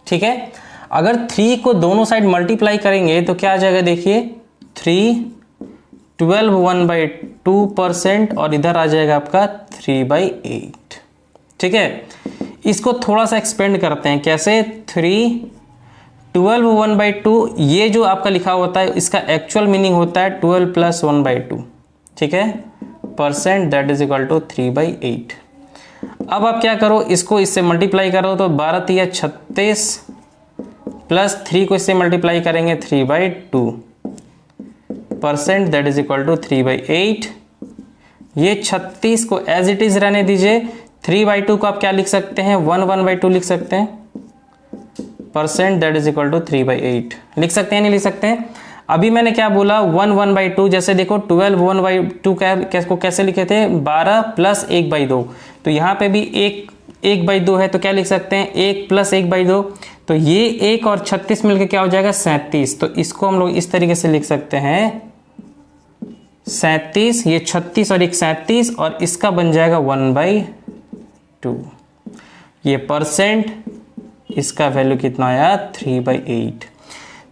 ठीक है। अगर 3 को दोनों साइड मल्टीप्लाई करेंगे तो क्या आ जाएगा, देखिए 3 12 1/2% और इधर आ जाएगा आपका 3/8। ठीक है। इसको थोड़ा सा एक्सपेंड करते हैं, कैसे 3 12 1/2, ये जो आपका लिखा होता है इसका एक्चुअल मीनिंग होता है 12 + 1/2। ठीक है, percent that is equal to 3/8। अब आप क्या करो, इसको इससे मल्टीप्लाई करो तो 12 × 36 प्लस 3 को इससे मल्टीप्लाई करेंगे 3/2, percent that is equal to 3/8। ये 36 को एज इट इज रहने दीजिए, 3/2 को आप क्या लिख सकते हैं 1/2 लिख सकते हैं, percent that is equal to 3/8 लिख सकते हैं, नहीं लिख सकते हैं। अभी मैंने क्या बोला 1/2, जैसे देखो 12 1/2 को कैसे लिखे थे 12 + 1/2, तो यहाँ पे भी 1/2 है तो क्या लिख सकते हैं 1 + 1/2, तो ये 1 और 36 मिलकर क्या हो जाएगा 37। तो इसको हम लोग इस तरीके से लिख सकते हैं 37, ये 36 और 1 37 और इसका बन जाएगा 1/2। ये परसेंट, इसका वैल्यू कितना आया 3/8।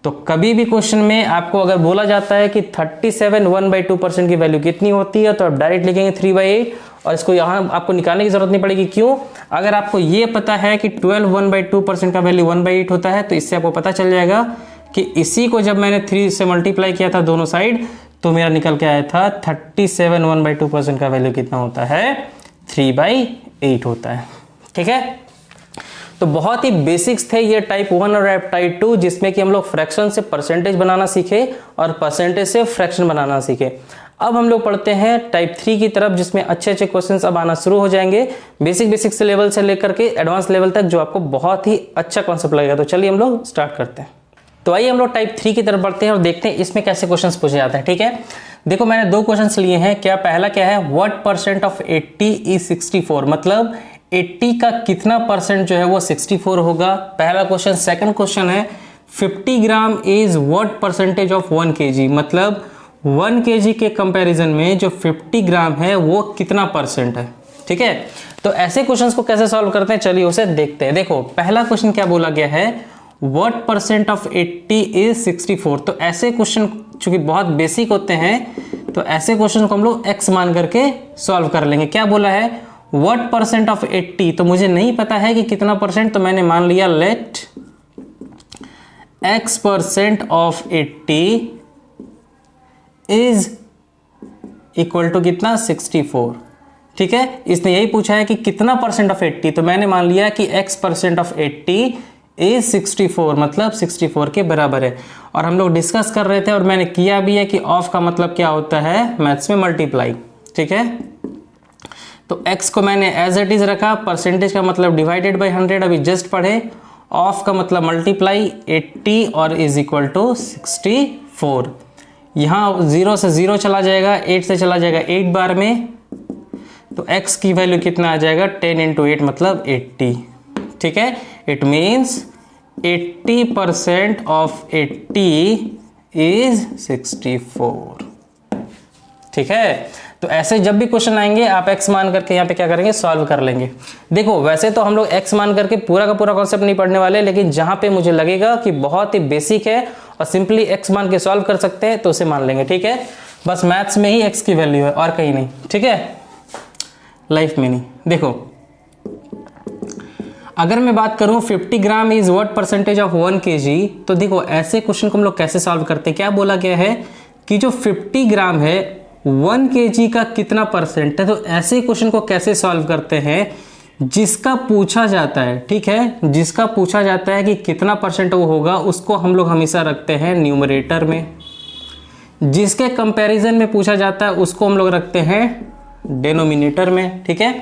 तो कभी भी क्वेश्चन में आपको अगर बोला जाता है कि 37 1/2% की वैल्यू कितनी होती है तो आप डायरेक्ट लिखेंगे 3/8 और इसको यहाँ आपको निकालने की जरूरत नहीं पड़ेगी। क्यों? अगर आपको ये पता है कि 12 1/2% का वैल्यू 1/8 होता है तो इससे आपको पता चल जाएगा कि इसी को जब मैंने 3 से मल्टीप्लाई किया था दोनों साइड तो मेरा निकल के आया था 37 1/2% का वैल्यू कितना होता है 3/8 होता है। ठीक है। तो बहुत ही बेसिक्स थे ये टाइप 1 और टाइप 2, जिसमें कि हम लोग फ्रैक्शन से परसेंटेज बनाना सीखे और परसेंटेज से फ्रैक्शन बनाना सीखे। अब हम लोग पढ़ते हैं टाइप 3 की तरफ, जिसमें अच्छे अच्छे क्वेश्चंस अब आना शुरू हो जाएंगे, बेसिक से लेवल से लेकर के एडवांस लेवल तक, जो आपको बहुत ही अच्छा कॉन्सेप्ट लगेगा। तो चलिए हम लोग स्टार्ट करते हैं। तो आइए हम लोग टाइप 3 की तरफ बढ़ते हैं और देखते हैं इसमें कैसे क्वेश्चंस पूछे जाते हैं। ठीक है। देखो मैंने 2 क्वेश्चंस लिए हैं। क्या पहला क्या है, व्हाट परसेंट ऑफ 80 इज 64, मतलब 80 का कितना परसेंट जो है वो 64 होगा, पहला क्वेश्चन। सेकंड क्वेश्चन है 50 gram is what percentage of 1 kg, मतलब 1 kg के कंपैरिजन में जो 50 ग्राम है वो कितना परसेंट है। ठीक है। तो ऐसे क्वेश्चंस को कैसे सॉल्व करते हैं, चलिए उसे देखते हैं। देखो पहला क्वेश्चन क्या बोला गया है, व्हाट परसेंट ऑफ 80 इज 64। तो ऐसे क्वेश्चन चूंकि बहुत बेसिक होते हैं तो ऐसे क्वेश्चन को हम लोग x मान करके सॉल्व कर लेंगे। क्या बोला है, व्हाट परसेंट ऑफ 80, तो मुझे नहीं पता है कि कितना परसेंट, तो मैंने मान लिया let x% of 80 is equal to कितना 64। ठीक है। इसने यही पूछा है कि कितना परसेंट ऑफ 80, तो मैंने मान लिया कि x% ऑफ 80 इज 64, मतलब 64 के बराबर है। और हम लोग डिस्कस कर रहे थे और मैंने किया भी है कि ऑफ का मतलब क्या होता है मैथ्स में मल्टीप्लाई। ठीक है। तो x को मैंने एज इट इज रखा, परसेंटेज का मतलब डिवाइडेड बाय 100 अभी जस्ट पढ़े, ऑफ का मतलब मल्टीप्लाई 80 और इज इक्वल टू 64। यहाँ 0 से 0 चला जाएगा, 8 से चला जाएगा 8 बार में, तो x की वैल्यू कितना आ जाएगा 10 × 8 मतलब 80। ठीक है। It means 80% of 80 is 64। ठीक है। तो ऐसे जब भी क्वेश्चन आएंगे आप x मान करके यहाँ पे क्या करेंगे सॉल्व कर लेंगे। देखो वैसे तो हम लोग x मान करके पूरा का पूरा कॉन्सेप्ट नहीं पढ़ने वाले, लेकिन जहां पे मुझे लगेगा कि बहुत ही बेसिक है और सिंपली x मान के सॉल्व कर सकते हैं तो उसे मान लेंगे। ठीक है। बस मैथ्स में ही x की वैल्यू है और कहीं नहीं। ठीक है, लाइफ में नहीं। देखो अगर मैं बात करूं 50 gram is what percentage of 1 kg, तो देखो ऐसे क्वेश्चन को हम लोग कैसे सॉल्व करते हैं। क्या बोला गया है कि जो 50 ग्राम है 1 kg का कितना परसेंट है, तो ऐसे क्वेश्चन को कैसे सॉल्व करते हैं जिसका पूछा जाता है। ठीक है, जिसका पूछा जाता है कि कितना परसेंट वो होगा उसको हम लोग हमेशा रखते हैं न्यूमरेटर में, जिसके कंपैरिजन में पूछा जाता है उसको हम लोग रखते हैं डिनोमिनेटर में। ठीक है।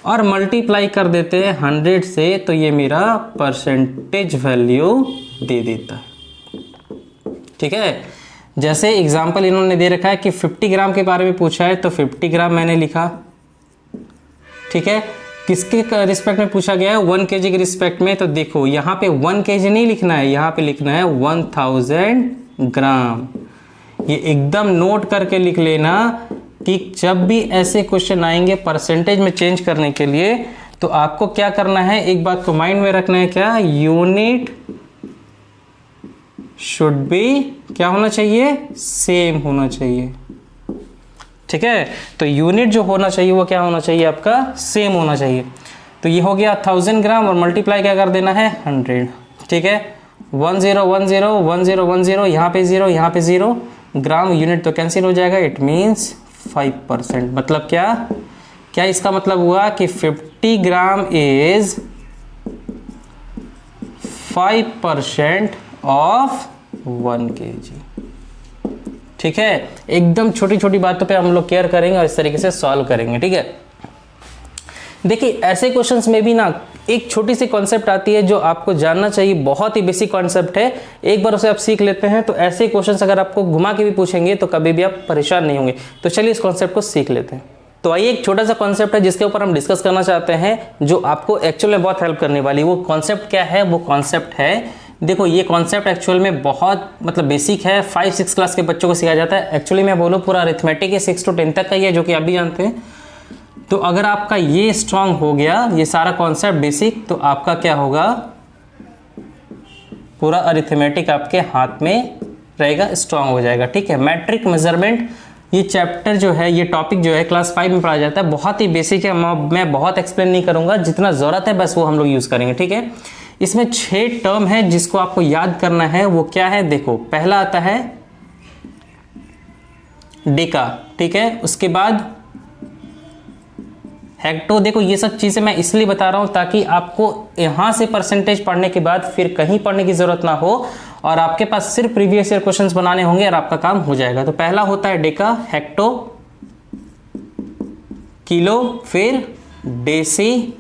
और मल्टीप्लाई कर देते हैं 100 से, तो ये मेरा परसेंटेज वैल्यू दे देता है। ठीक है, जैसे एग्जांपल इन्होंने दे रखा है कि 50 ग्राम के बारे में पूछा है, तो 50 ग्राम मैंने लिखा। ठीक है, किसके रिस्पेक्ट में पूछा गया है? 1 kg के रिस्पेक्ट में। तो देखो यहाँ पे 1 kg नहीं लिखना है, यहाँ पे लिखना है 1000 ग्राम। ये एकदम नोट करके लिख लेना कि जब भी ऐसे क्वेश्चन आएंगे परसेंटेज में चेंज करने के लिए, तो आपको क्या करना है, एक बात को माइंड में रखना है, क्या? यूनिट शुड बी क्या होना चाहिए? सेम होना चाहिए। ठीक है, तो यूनिट जो होना चाहिए वो क्या होना चाहिए? आपका सेम होना चाहिए। तो ये हो गया 1000 ग्राम और मल्टीप्लाई क्या कर देना है? 100। ठीक है, 10 10 10 10, यहाँ पे 0 यहाँ पे 0, ग्राम यूनिट तो कैंसिल हो जाएगा। It means 5%। मतलब क्या? क्या इसका मतलब हुआ कि 50 ग्राम इज 5% ऑफ 1 kg। ठीक है, एकदम छोटी छोटी बातों पे हम लोग केयर करेंगे और इस तरीके से सॉल्व करेंगे। ठीक है, देखिए ऐसे क्वेश्चंस में भी ना एक छोटी सी कॉन्सेप्ट आती है जो आपको जानना चाहिए, बहुत ही बेसिक कॉन्सेप्ट है। एक बार उसे आप सीख लेते हैं तो ऐसे क्वेश्चंस अगर आपको घुमा के भी पूछेंगे तो कभी भी आप परेशान नहीं होंगे। तो चलिए इस कॉन्सेप्ट को सीख लेते हैं। तो आइए, एक छोटा सा कॉन्सेप्ट है जिसके ऊपर हम डिस्कस करना चाहते हैं, जो आपको एक्चुअल में बहुत हेल्प करने वाली। वो कॉन्सेप्ट क्या है? वो कॉन्सेप्ट है, देखो ये कॉन्सेप्ट एक्चुअल में बहुत मतलब बेसिक है, 5-6 क्लास के बच्चों को सिखाया जाता है। एक्चुअली मैं बोलूँ पूरा अरिथमेटिक है 6 to 10 तक का ही है, जो कि आप भी जानते हैं। तो अगर आपका ये स्ट्रांग हो गया, ये सारा कॉन्सेप्ट बेसिक, तो आपका क्या होगा? पूरा अरिथमेटिक आपके हाथ में रहेगा, स्ट्रांग हो जाएगा। ठीक है, मैट्रिक मेजरमेंट ये चैप्टर जो है, ये टॉपिक जो है क्लास 5 में पढ़ाया जाता है, बहुत ही बेसिक है। मैं बहुत एक्सप्लेन नहीं करूंगा, जितना ज़रूरत है बस वो हम लोग यूज़ करेंगे। ठीक है, इसमें 6 टर्म है जिसको आपको याद करना है। वो क्या है? देखो, पहला आता है डेका। ठीक है, उसके बाद हेक्टो। देखो ये सब चीज़ें मैं इसलिए बता रहा हूं ताकि आपको यहां से परसेंटेज पढ़ने के बाद फिर कहीं पढ़ने की जरूरत ना हो और आपके पास सिर्फ प्रीवियस ईयर क्वेश्चंस बनाने होंगे और आपका काम हो जाएगा। तो पहला होता है डेका, हेक्टो, किलो, फिर डेसी,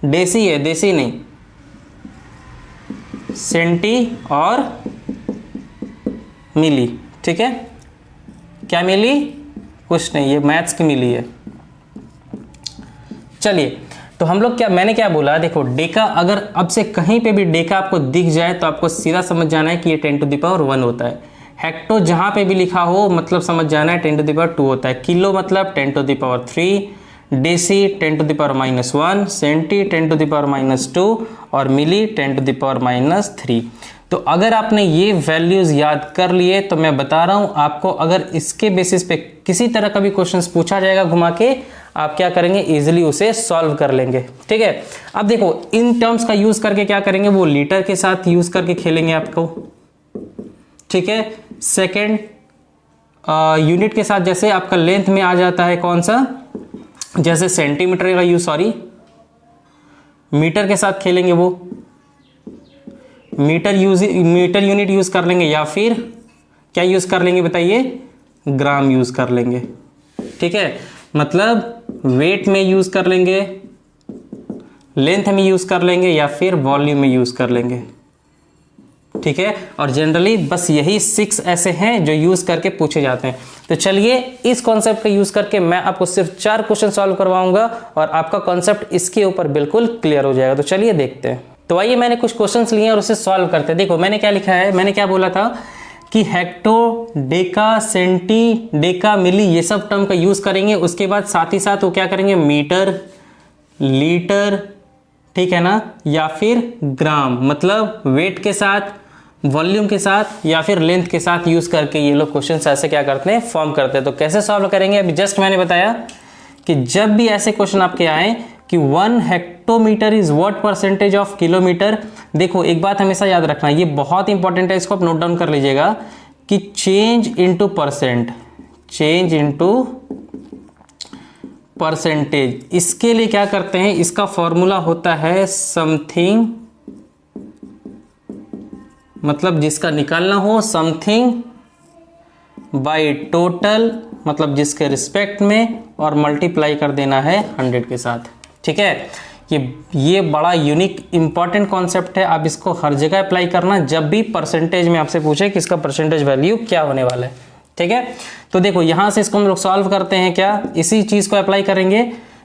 डेसी है, देसी नहीं, सेंटी और मिली। ठीक है, क्या मिली? कुछ नहीं, ये मैथ्स की मिली है। चलिए, तो हम लोग क्या, मैंने क्या बोला? देखो डेका, अगर अब से कहीं पे भी डेका आपको दिख जाए तो आपको सीधा समझ जाना है कि ये 10 to the power 1 होता है। हेक्टो जहां पे भी लिखा हो मतलब समझ जाना है 10 to the power 2 होता है। किलो मतलब 10 to the power 3, deci 10 to the power -1, centi 10 to the power -2 और मिली 10 to the power -3। तो अगर आपने ये वैल्यूज याद कर लिए तो मैं बता रहा हूं आपको, अगर इसके बेसिस पे किसी तरह का भी क्वेश्चंस पूछा जाएगा घुमा के, आप क्या करेंगे? इजीली उसे सॉल्व कर लेंगे। ठीक है, अब देखो इन टर्म्स का यूज करके क्या करेंगे? वो लीटर के साथ यूज करके खेलेंगे आपको। ठीक है, सेकेंड यूनिट के साथ, जैसे आपका लेंथ में आ जाता है कौन सा? जैसे सेंटीमीटर का यूज, सॉरी मीटर के साथ खेलेंगे, वो मीटर यूनिट यूज कर लेंगे, या फिर क्या यूज कर लेंगे बताइए? ग्राम यूज कर लेंगे। ठीक है, मतलब वेट में यूज कर लेंगे, लेंथ में यूज कर लेंगे, या फिर वॉल्यूम में यूज कर लेंगे। ठीक है, और जनरली बस यही 6 ऐसे हैं जो यूज करके पूछे जाते हैं। तो चलिए इस कॉन्सेप्ट का यूज करके मैं आपको सिर्फ 4 क्वेश्चन सॉल्व करवाऊंगा और आपका कॉन्सेप्ट इसके ऊपर बिल्कुल क्लियर हो जाएगा। तो चलिए देखते हैं। तो आइए, मैंने कुछ क्वेश्चंस लिए और उसे सॉल्व करते हैं। देखो मैंने क्या लिखा है, मैंने क्या बोला था कि हेक्टो, डेका, सेंटी, डेका, मिली, ये सब टर्म का यूज करेंगे। उसके बाद साथ ही साथ वो क्या करेंगे? मीटर, लीटर, ठीक है ना, या फिर ग्राम, मतलब वेट के साथ, वॉल्यूम के साथ, या फिर लेंथ के साथ यूज करके ये लोग क्वेश्चन ऐसे क्या करते हैं? फॉर्म करते हैं। तो कैसे सॉल्व करेंगे? अभी जस्ट मैंने बताया कि जब भी ऐसे क्वेश्चन आपके आए कि 1 hectometre is what percentage of kilometre. देखो एक बात हमेशा याद रखना, ये बहुत इंपॉर्टेंट है, इसको आप नोट डाउन कर लीजिएगा कि change into percent, change into percentage, इसके लिए क्या करते हैं? इसका फॉर्मूला होता है समथिंग, मतलब जिसका निकालना हो समथिंग बाई टोटल मतलब जिसके रिस्पेक्ट में, और मल्टीप्लाई कर देना है 100 के साथ। ठीक है, ये बड़ा यूनिक इंपॉर्टेंट कॉन्सेप्ट है। आप इसको हर जगह अप्लाई करना जब भी परसेंटेज में आपसे पूछे कि इसका परसेंटेज वैल्यू क्या होने वाला है। ठीक है, तो देखो यहां से इसको हम लोग सॉल्व करते हैं। क्या इसी चीज को अप्लाई करेंगे।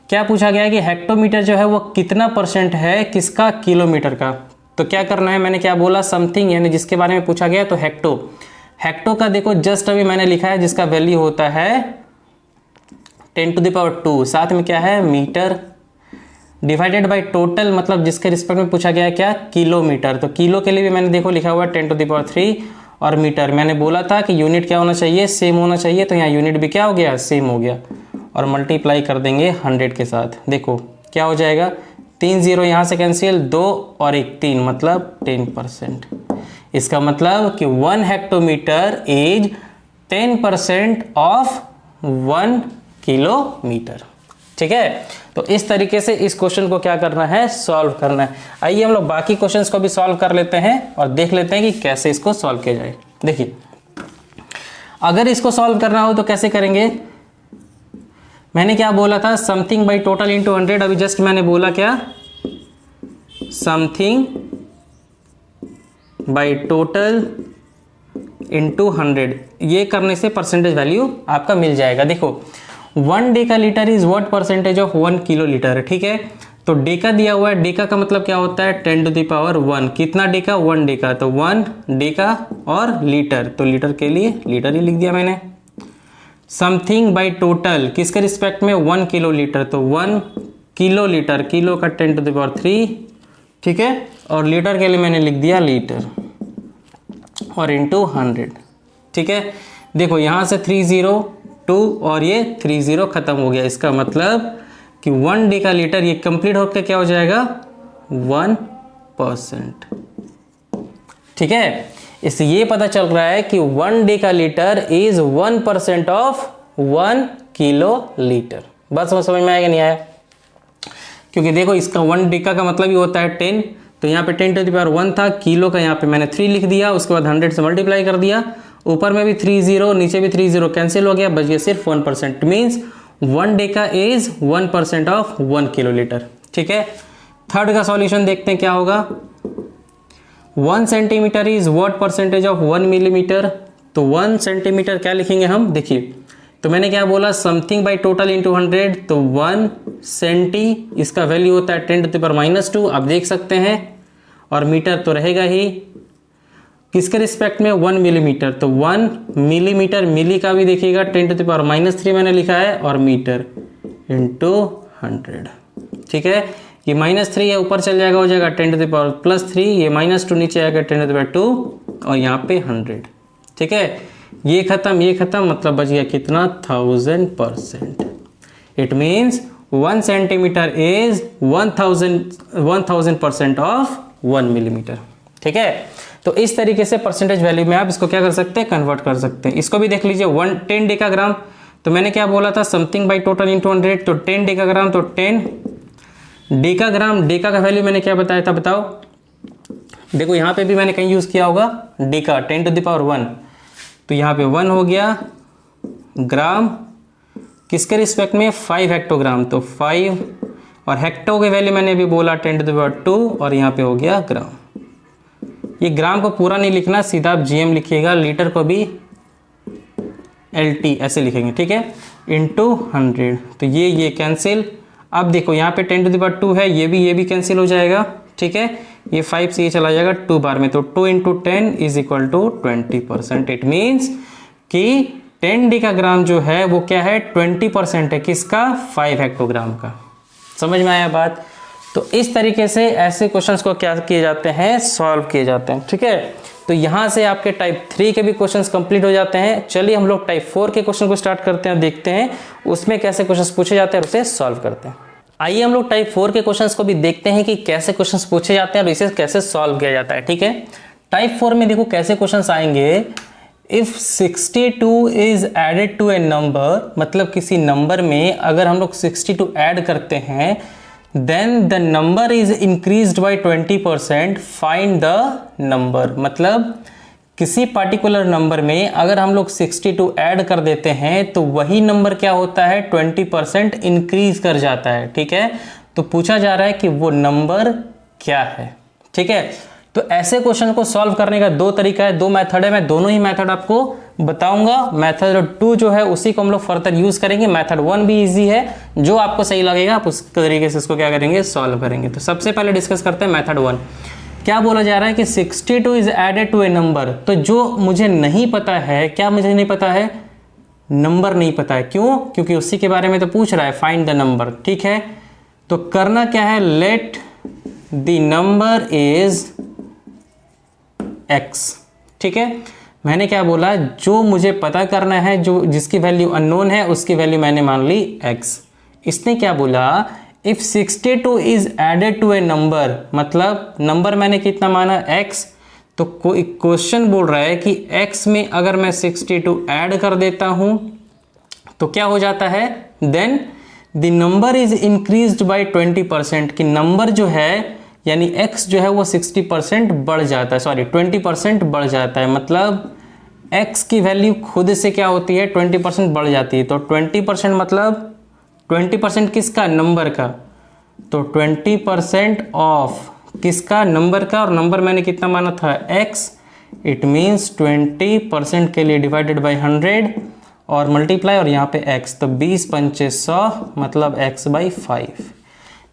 क्या पूछा गया है कि हेक्टोमीटर जो है वो कितना परसेंट है किसका, किलोमीटर का। तो क्या करना है, मैंने क्या बोला, समथिंग यानी जिसके बारे में पूछा गया, तो हेक्टो का देखो जस्ट अभी मैंने लिखा है जिसका वैल्यू होता है 10⁻²। साथ में क्या है, मीटर, डिवाइडेड बाय टोटल मतलब जिसके रिस्पेक्ट में पूछा गया है क्या, किलोमीटर। तो किलो के लिए भी मैंने देखो लिखा हुआ है 10⁻3, और मीटर मैंने बोला था कि यूनिट क्या होना चाहिए, सेम होना चाहिए। तो यहाँ यूनिट भी क्या हो गया, सेम हो गया, और मल्टीप्लाई कर देंगे 100 के साथ। देखो क्या हो जाएगा, 3 0 यहाँ से कैंसिल, 2 और 1 3 मतलब 10%। इसका मतलब कि 1 हेक्टोमीटर इज 10% ऑफ 1 किलोमीटर। ठीक है, तो इस तरीके से इस क्वेश्चन को क्या करना है, सॉल्व करना है। आइए हम लोग बाकी क्वेश्चंस को भी सॉल्व कर लेते हैं और देख लेते हैं कि कैसे इसको सॉल्व किया जाए। देखिए अगर इसको सॉल्व करना हो तो कैसे करेंगे, मैंने क्या बोला था, समथिंग बाई टोटल इंटू 100। अभी जस्ट मैंने बोला क्या, समथिंग बाई टोटल इंटू 100। ये करने से परसेंटेज वैल्यू आपका मिल जाएगा। देखो 1 Deka litre is what percentage of 1 kilo litre. ठीक है, तो डेका दिया हुआ है, डेका का मतलब क्या होता है 10⁻1। कितना डेका, 1 डेका, तो 1 डेका, और लीटर तो लीटर के लिए लीटर ही लिख दिया मैंने। समथिंग बाय टोटल किसके रिस्पेक्ट में, 1 किलो लीटर, तो 1 किलो लीटर, किलो का 10⁻3। ठीक है, और लीटर के लिए मैंने लिख दिया लीटर, और इंटू 100। ठीक है, देखो यहाँ से 3 0 2 और ये 3 0 खत्म हो गया। इसका मतलब कि 1 डेका लीटर ये कंप्लीट होकर क्या हो जाएगा, 1%। ठीक है, इससे ये पता चल रहा है कि 1 Deka litre is 1% of 1 kilo litre. बात समझ में आएगा, नहीं आया, क्योंकि देखो इसका 1 डेका का मतलब ही होता है 10। तो यहाँ पे 10⁻1 था, किलो का यहाँ पे मैंने 3 लिख दिया, उसके बाद 100 से मल्टीप्लाई कर दिया। ऊपर में भी 3 0, नीचे भी 3 0 कैंसिल हो गया, बच गया सिर्फ 1%। Means 1 Deka is 1% of 1 kilo litre. ठीक है, थर्ड का सॉल्यूशन देखते हैं क्या होगा। 1 centimetre is what percentage of 1 millimetre. तो 1 सेंटीमीटर क्या लिखेंगे हम, देखिए तो मैंने क्या बोला, समथिंग बाई टोटल इंटू 100। तो 1 सेंटी इसका वैल्यू होता है 10⁻²। आप देख सकते हैं, और मीटर तो रहेगा ही, किसके रिस्पेक्ट में, 1 मिलीमीटर। तो 1 मिलीमीटर, मिली का भी देखिएगा 10⁻³ मैंने लिखा है, और मीटर इंटू 100। ठीक है, ये -3 है, ऊपर चल जाएगा, हो जाएगा 10⁻+3, ये -2 नीचे आएगा 10⁻², और यहाँ पे 100। ठीक है, ये खत्म, मतलब बच गया कितना, 1000%। It means 1 centimetre is 1000% of 1 millimetre. ठीक है, तो इस तरीके से परसेंटेज वैल्यू में आप इसको क्या कर सकते हैं, कन्वर्ट कर सकते हैं। इसको भी देख लीजिए, 10 डेकाग्राम। तो मैंने क्या बोला था, समथिंग बाई टोटल इंटू 100। तो 10 डेकाग्राम, तो 10 डेकाग्राम, डेका का वैल्यू मैंने क्या बताया था, बताओ। देखो यहाँ पे भी मैंने कहीं यूज किया होगा डेका, 10⁻1। तो यहाँ पे 1 हो गया, ग्राम किसके रिस्पेक्ट में, 5 हेक्टोग्राम। तो 5, और हेक्टो के वैल्यू मैंने भी बोला 10⁻2, और यहाँ पे हो गया ग्राम। ये ग्राम को पूरा नहीं लिखना, सीधा आप GM लिखिएगा, लीटर को भी LT ऐसे लिखेंगे। ठीक है, इंटू 100। तो ये कैंसिल। अब देखो यहाँ पे 10⁻2 है, ये भी कैंसिल हो जाएगा। ठीक है, ये 5 से ये चला जाएगा 2 बार में, तो 2 × 10 is equal to 20%। It means कि 10 डेकाग्राम जो है वो क्या है, 20% है, किसका, 5 हेक्टोग्राम का। समझ में आया बात। तो इस तरीके से ऐसे क्वेश्चंस को क्या किए जाते हैं, सॉल्व किए जाते हैं। ठीक है, तो यहाँ से आपके टाइप 3 के भी क्वेश्चंस कंप्लीट हो जाते हैं। चलिए हम लोग टाइप 4 के क्वेश्चन को स्टार्ट करते हैं, देखते हैं उसमें कैसे क्वेश्चंस पूछे जाते हैं और उसे सॉल्व करते हैं। आइए हम लोग टाइप 4 के क्वेश्चंस को भी देखते हैं कि कैसे क्वेश्चंस पूछे जाते हैं और इसे कैसे सॉल्व किया जाता है। ठीक है, टाइप 4 में देखो कैसे क्वेश्चंस आएंगे। If 62 is added to a number, मतलब किसी नंबर में अगर हम लोग 62 ऐड करते हैं, then the number is increased by 20%, find the number. मतलब किसी पर्टिकुलर नंबर में अगर हम लोग 62 ऐड कर देते हैं तो वही नंबर क्या होता है, 20% इंक्रीज कर जाता है। ठीक है, तो पूछा जा रहा है कि वो नंबर क्या है। ठीक है, तो ऐसे क्वेश्चन को सॉल्व करने का दो तरीका है, दो मेथड है, मैं दोनों ही मेथड आपको बताऊंगा। मेथड 2 जो है उसी को हम लोग फर्दर यूज करेंगे। मेथड 1 भी इजी है, जो आपको सही लगेगा आप उस तरीके से इसको क्या करेंगे, सॉल्व करेंगे। तो सबसे पहले डिस्कस करते हैं मेथड 1। क्या बोला जा रहा है कि 62 is added to a number. तो जो मुझे नहीं पता है, क्या मुझे नहीं पता है, नंबर नहीं पता है। क्यों? क्योंकि उसी के बारे में तो पूछ रहा है, फाइंड द नंबर। ठीक है, तो करना क्या है, let the number is x। ठीक है, मैंने क्या बोला, जो मुझे पता करना है, जो जिसकी वैल्यू अननोन है उसकी वैल्यू मैंने मान ली x। इसने क्या बोला, if 62 is added to a number, मतलब नंबर मैंने कितना माना, x। तो कोई क्वेश्चन बोल रहा है कि x में अगर मैं 62 ऐड कर देता हूं तो क्या हो जाता है, then the number is increased by 20%, कि नंबर जो है यानी x जो है वो 60% बढ़ जाता है, सॉरी 20% बढ़ जाता है। मतलब x की वैल्यू खुद से क्या होती है, 20% बढ़ जाती है। तो 20% मतलब 20% किसका, नंबर का। तो 20% ऑफ किसका, नंबर का, और नंबर मैंने कितना माना था, x। इट मीन्स 20% के लिए डिवाइडेड बाई 100 और मल्टीप्लाई, और यहाँ पे x, तो 20 पंचे 100 मतलब x बाई 5।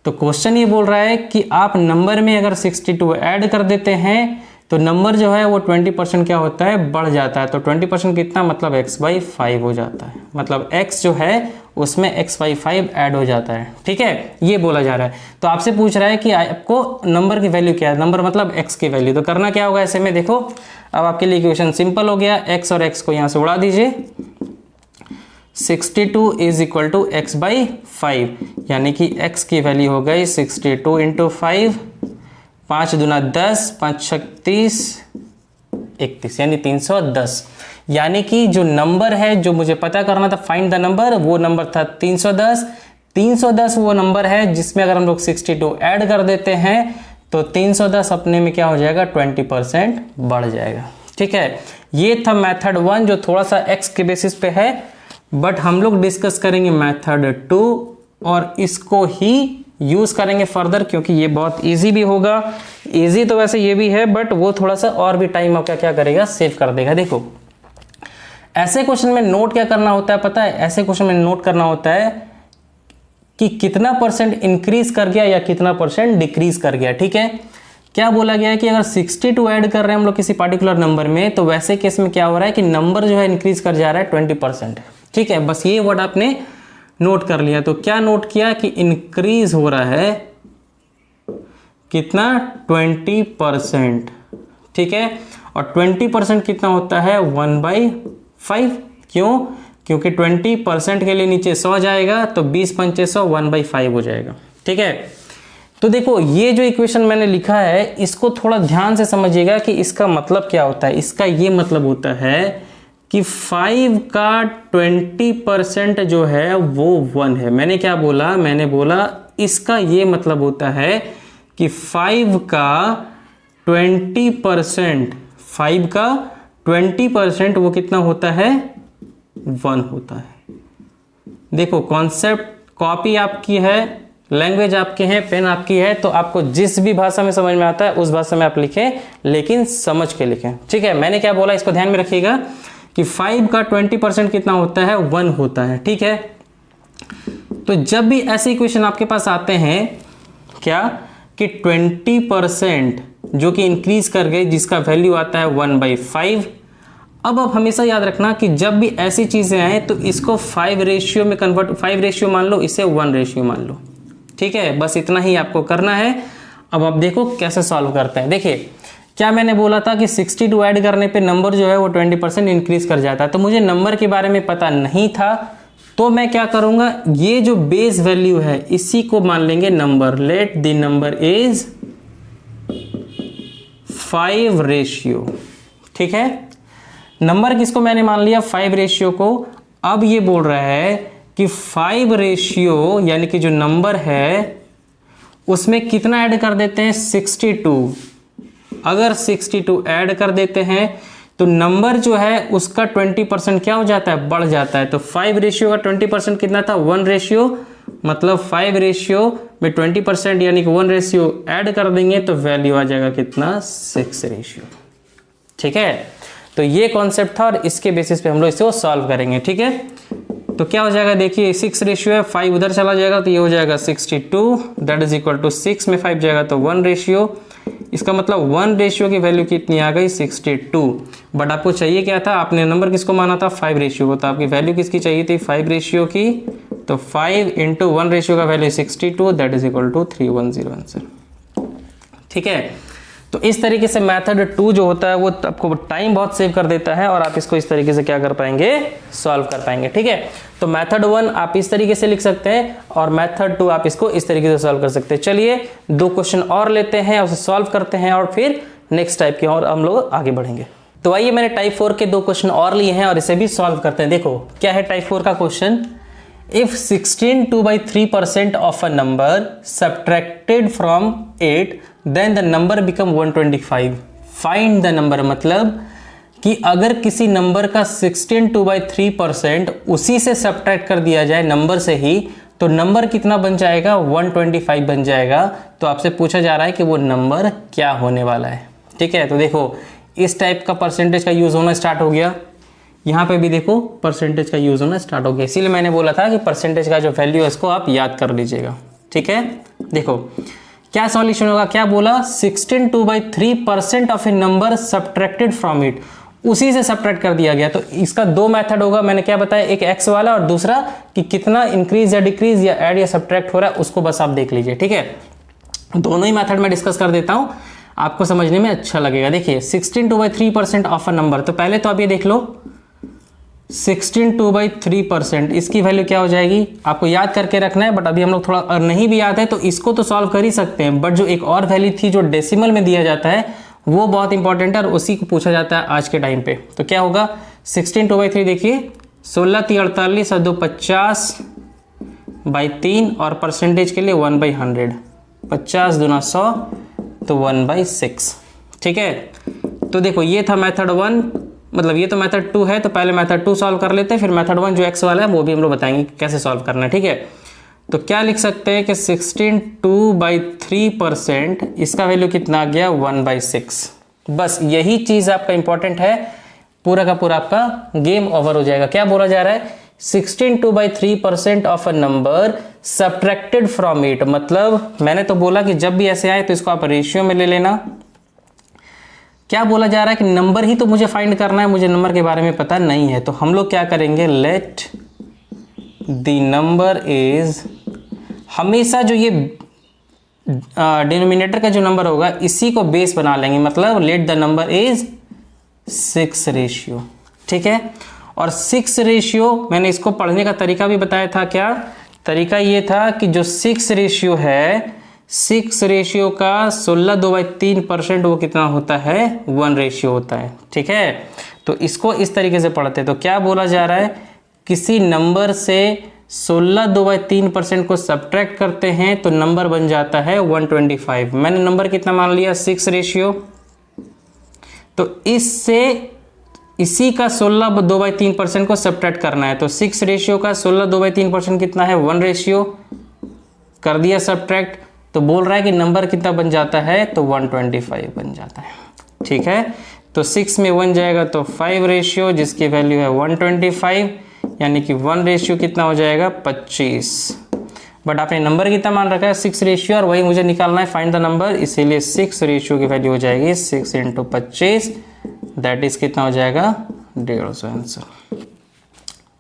तो क्वेश्चन ये बोल रहा है कि आप नंबर में अगर 62 ऐड कर देते हैं तो नंबर जो है वो 20% क्या होता है, बढ़ जाता है। तो 20% कितना, मतलब x बाई 5 हो जाता है। मतलब x जो है उसमें x बाई 5 ऐड हो जाता है। ठीक है, ये बोला जा रहा है। तो आपसे पूछ रहा है कि आपको नंबर की वैल्यू क्या है, नंबर मतलब x की वैल्यू। तो करना क्या होगा ऐसे में, देखो अब आपके लिए इक्वेशन सिंपल हो गया। x और x को यहाँ से उड़ा दीजिए। 62 is equal to x by 5, यानी कि x की वैल्यू हो गई 62 इंटू 5, 5 दूना 10, 5 36 31, यानी 310। यानी कि जो नंबर है जो मुझे पता करना था, फाइंड द नंबर, वो नंबर था 310। 310 वो नंबर है जिसमें अगर हम लोग 62 ऐड कर देते हैं तो 310 अपने में क्या हो जाएगा, 20% बढ़ जाएगा। ठीक है, ये था मेथड 1 जो थोड़ा सा x के बेसिस पे है, बट हम लोग डिस्कस करेंगे मेथड 2 और इसको ही यूज करेंगे फर्दर, क्योंकि ये बहुत इजी भी होगा। इजी तो वैसे ये भी है, बट वो थोड़ा सा और भी टाइम आपका क्या करेगा, सेव कर देगा। देखो ऐसे क्वेश्चन में नोट क्या करना होता है पता है, ऐसे क्वेश्चन में नोट करना होता है कि कितना परसेंट इंक्रीज कर गया या कितना परसेंट डिक्रीज कर गया। ठीक है, क्या बोला गया है कि अगर 62 ऐड कर रहे हैं हम लोग किसी पार्टिकुलर नंबर में, तो वैसे केस में क्या हो रहा है कि नंबर जो है इंक्रीज कर जा रहा है 20%। ठीक है, बस ये वर्ड आपने नोट कर लिया। तो क्या नोट किया कि इंक्रीज हो रहा है कितना, 20%। ठीक है, और 20% कितना होता है, 1/5। क्यों? क्योंकि 20% के लिए नीचे 100 जाएगा, तो 20 पंचे 100 1/5 हो जाएगा। ठीक है, तो देखो ये जो इक्वेशन मैंने लिखा है इसको थोड़ा ध्यान से समझिएगा कि इसका मतलब क्या होता है। इसका ये मतलब होता है कि 5 का 20% जो है वो 1 है। मैंने क्या बोला, मैंने बोला इसका ये मतलब होता है कि 5 का 20%, 5 का 20% वो कितना होता है, 1 होता है। देखो कॉन्सेप्ट कॉपी आपकी है, लैंग्वेज आपकी है, पेन आपकी है, तो आपको जिस भी भाषा में समझ में आता है उस भाषा में आप लिखें, लेकिन समझ के लिखें। ठीक है, मैंने क्या बोला इसको ध्यान में रखिएगा कि 5 का 20% कितना होता है, 1 होता है। ठीक है, तो जब भी ऐसे इक्वेशन आपके पास आते हैं क्या कि 20% जो कि इंक्रीज कर गई, जिसका वैल्यू आता है 1/5। अब आप हमेशा याद रखना कि जब भी ऐसी चीजें आए तो इसको 5 रेशियो में कन्वर्ट, 5 रेशियो मान लो, इसे 1 रेशियो मान लो। ठीक है, बस इतना ही आपको करना है। अब आप देखो कैसे सॉल्व करते हैं। देखिए क्या मैंने बोला था कि 62 ऐड करने पे नंबर जो है वो 20% इंक्रीज कर जाता है। तो मुझे नंबर के बारे में पता नहीं था, तो मैं क्या करूंगा, ये जो बेस वैल्यू है इसी को मान लेंगे number. Let the number is 5 ratio. ठीक है, नंबर किसको मैंने मान लिया, 5 रेशियो को। अब ये बोल रहा है कि 5 रेशियो यानी कि जो नंबर है उसमें कितना ऐड कर देते हैं, 62। अगर 62 ऐड कर देते हैं तो नंबर जो है उसका 20% क्या हो जाता है, बढ़ जाता है। तो 5 रेशियो का 20% कितना था, 1 रेशियो, मतलब 5 रेशियो में 20% यानी कि 1 रेशियो ऐड कर देंगे तो वैल्यू आ जाएगा कितना, 6 रेशियो। ठीक है, तो ये कॉन्सेप्ट था और इसके बेसिस पे हम लोग इसको सॉल्व करेंगे। ठीक है, तो क्या हो जाएगा, देखिए 6 रेशियो है, 5 उधर चला जाएगा तो ये हो जाएगा 62, दैट इज इक्वल टू 6 में 5 जाएगा तो 1 रेशियो। इसका मतलब 1 रेशियो की वैल्यू कितनी आ गई, 62। बट आपको चाहिए क्या था, आपने नंबर किसको माना था, 5 रेशियो को, तो आपकी वैल्यू किसकी चाहिए थी, 5 रेशियो की। तो 5 इंटू 1 रेशियो का value 62, that is equal to 310 answer. ठीक है, तो इस तरीके से मेथड 2 जो होता है वो आपको टाइम बहुत सेव कर देता है और आप इसको इस तरीके से क्या कर पाएंगे, सॉल्व कर पाएंगे। ठीक है, तो मेथड 1 आप इस तरीके से लिख सकते हैं और मेथड 2 आप इसको इस तरीके से सॉल्व कर सकते हैं। चलिए 2 क्वेश्चन और लेते हैं, उसे सॉल्व करते हैं और फिर नेक्स्ट टाइप के और हम लोग आगे बढ़ेंगे। तो आइए मैंने टाइप 4 के 2 क्वेश्चन और लिए हैं और इसे भी सॉल्व करते हैं। देखो क्या है टाइप 4 का question, if 16 2/3% of a number subtracted from 8 then the number become 125, find the number। मतलब कि अगर किसी नंबर का 16 2/3% उसी से सब्ट्रैक्ट कर दिया जाए नंबर से ही तो नंबर कितना बन जाएगा, 125 बन जाएगा। तो आपसे पूछा जा रहा है कि वो नंबर क्या होने वाला है। ठीक है, तो देखो इस टाइप का परसेंटेज का यूज होना स्टार्ट हो गया, यहाँ पे भी देखो परसेंटेज का यूज होना स्टार्ट हो गया। इसीलिए मैंने बोला था कि परसेंटेज का जो वैल्यू है इसको आप याद कर लीजिएगा। ठीक है, देखो क्या सॉल्यूशन होगा, क्या बोला, 16 2/3% of a number subtracted from it, उसी से सब्ट्रैक्ट कर दिया गया। तो इसका 2 मेथड होगा, मैंने क्या बताया, एक एक्स वाला और दूसरा कि कितना इंक्रीज या डिक्रीज या ऐड या सब्ट्रैक्ट हो रहा है, उसको बस आप देख लीजिए। ठीक है, दोनों ही मेथड में डिस्कस कर देता हूं, आपको समझने में अच्छा लगेगा। देखिए 16 2/3% ऑफ अ नंबर, तो पहले तो आप ये देख लो 16 2/3%, इसकी वैल्यू क्या हो जाएगी, आपको याद करके रखना है। बट अभी हम लोग थोड़ा नहीं भी याद है तो इसको तो सॉल्व कर ही सकते हैं, बट जो एक और वैल्यू थी जो डेसिमल में दिया जाता है वो बहुत इंपॉर्टेंट है और उसी को पूछा जाता है आज के टाइम पे। तो क्या होगा 16 2/3, देखिए 16 3 48 और 2 50/3 और परसेंटेज के लिए 1/100, 50 दूना 100 तो 1/6। ठीक है, तो देखो ये था मेथड 1, मतलब ये तो मेथड 2 है, तो पहले मेथड 2 सॉल्व कर लेते हैं, फिर मेथड 1 जो एक्स वाला है वो भी हम लोग बताएंगे कैसे सॉल्व करना है। ठीक है, तो क्या लिख सकते हैं कि 16 2/3%, इसका वैल्यू कितना आ गया, 1/6। बस यही चीज आपका इंपॉर्टेंट है, पूरा का पूरा आपका गेम ओवर हो जाएगा। क्या बोला जा रहा है, 16 2/3% of a number subtracted from it, मतलब मैंने तो बोला कि जब भी ऐसे आए तो इसको आप रेशियो में ले लेना। क्या बोला जा रहा है कि नंबर ही तो मुझे फाइंड करना है, मुझे नंबर के बारे में पता नहीं है। तो हम लोग क्या करेंगे, लेट द नंबर इज, हमेशा जो ये डिनोमिनेटर का जो नंबर होगा इसी को बेस बना लेंगे, मतलब let the number is 6 ratio. ठीक है, और 6 रेशियो मैंने इसको पढ़ने का तरीका भी बताया था। क्या तरीका, ये था कि जो 6 रेशियो है, 6 रेशियो का 16 2/3% वो कितना होता है, 1 रेशियो होता है। ठीक है, तो इसको इस तरीके से पढ़ते हैं। तो क्या बोला जा रहा है, किसी नंबर से 16 2/3% को सब्ट्रैक्ट करते हैं तो नंबर बन जाता है 125। मैंने नंबर कितना मान लिया, 6 रेशियो, तो इससे इसी का 16 2/3% को सब्ट्रैक्ट करना है। तो 6 रेशियो का 16 2/3% कितना है, 1 रेशियो, कर दिया सब्ट्रैक्ट, तो बोल रहा है कि नंबर कितना बन जाता है, तो 125 बन जाता है। ठीक है, तो 6 में 1 जाएगा तो 5 रेशियो, जिसकी वैल्यू है 125, यानी कि 1 रेशियो कितना हो जाएगा, 25। बट आपने नंबर कितना मान रखा है, 6 रेशियो, और वही मुझे निकालना है, फाइंड द नंबर, इसीलिए 6 रेशियो की वैल्यू हो जाएगी 6 × 25, दैट इज कितना हो जाएगा, 150 आंसर।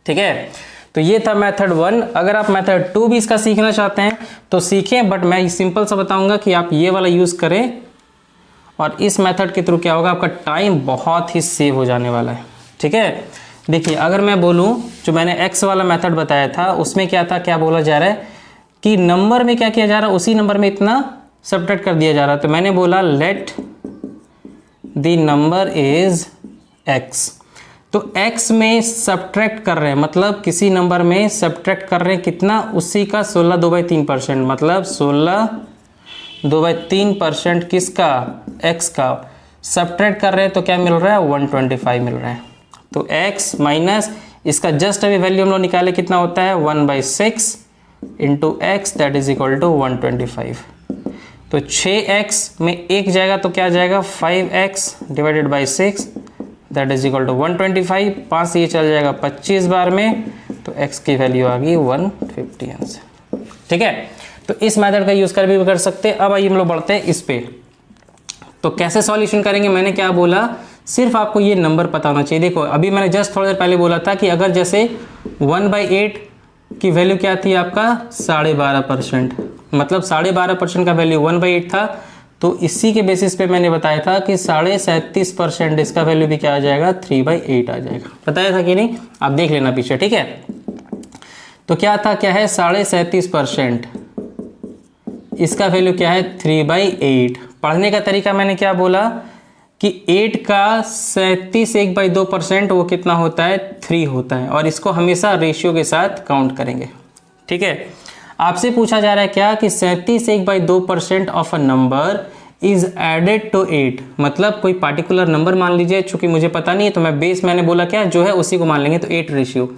ठीक है, तो ये था मेथड 1। अगर आप मेथड 2 भी इसका सीखना चाहते हैं तो सीखें, बट मैं सिंपल सा बताऊंगा कि आप ये वाला यूज करें, और इस मेथड के थ्रू क्या होगा, आपका टाइम बहुत ही सेव हो जाने वाला है। ठीक है, देखिए अगर मैं बोलूं, जो मैंने एक्स वाला मेथड बताया था उसमें क्या था, क्या बोला जा रहा है कि नंबर में क्या किया जा रहा है, उसी नंबर में इतना सब्ट्रैक्ट कर दिया जा रहा है। तो मैंने बोला let the number is x, तो x में सब्ट्रैक्ट कर रहे हैं, मतलब किसी नंबर में सब्ट्रैक्ट कर रहे हैं कितना, उसी का 16 2/3%, मतलब 16 2/3% किसका, x का। सब्ट्रैक्ट कर रहे हैं तो क्या मिल रहा है, 125 मिल रहा है। तो x माइनस इसका जस्ट अभी वैल्यू हम लोग निकाले, कितना होता है 1/6 into x that is equal to 125। तो 6x में एक जाएगा तो क्या जाएगा 5x divided by 6 that is equal to 125। 5 से ये चल जाएगा 25 बार में, तो x की वैल्यू आ गई 150 आंसर। ठीक है, तो इस मेथड का यूज़ कर भी कर सकते हैं। अब आइए हम लोग बढ़ते हैं इस पे। तो कैसे सॉल्यूशन करेंगे, मैंने क्या बोला, सिर्फ आपको ये नंबर पता होना चाहिए। देखो अभी मैंने जस्ट थोड़ी देर पहले बोला था कि अगर जैसे 1/8 की वैल्यू क्या थी आपका 12.5%, मतलब 12.5% का वैल्यू 1/8 था, तो इसी के बेसिस पे मैंने बताया था कि 37.5% इसका वैल्यू भी क्या आ जाएगा 3/8 आ जाएगा। बताया था कि नहीं, आप देख लेना पीछे। ठीक है, तो क्या था, क्या है 37.5%, इसका वैल्यू क्या है 3/8। पढ़ने का तरीका मैंने क्या बोला कि 8 का 37/1/2% वो कितना होता है 3 होता है, और इसको हमेशा रेशियो के साथ काउंट करेंगे। ठीक है, आपसे पूछा जा रहा है क्या कि 37/1/2% of a number is added to 8, मतलब कोई पार्टिकुलर नंबर मान लीजिए, चूंकि मुझे पता नहीं है तो मैं बेस मैंने बोला क्या जो है उसी को मान लेंगे, तो 8 रेशियो।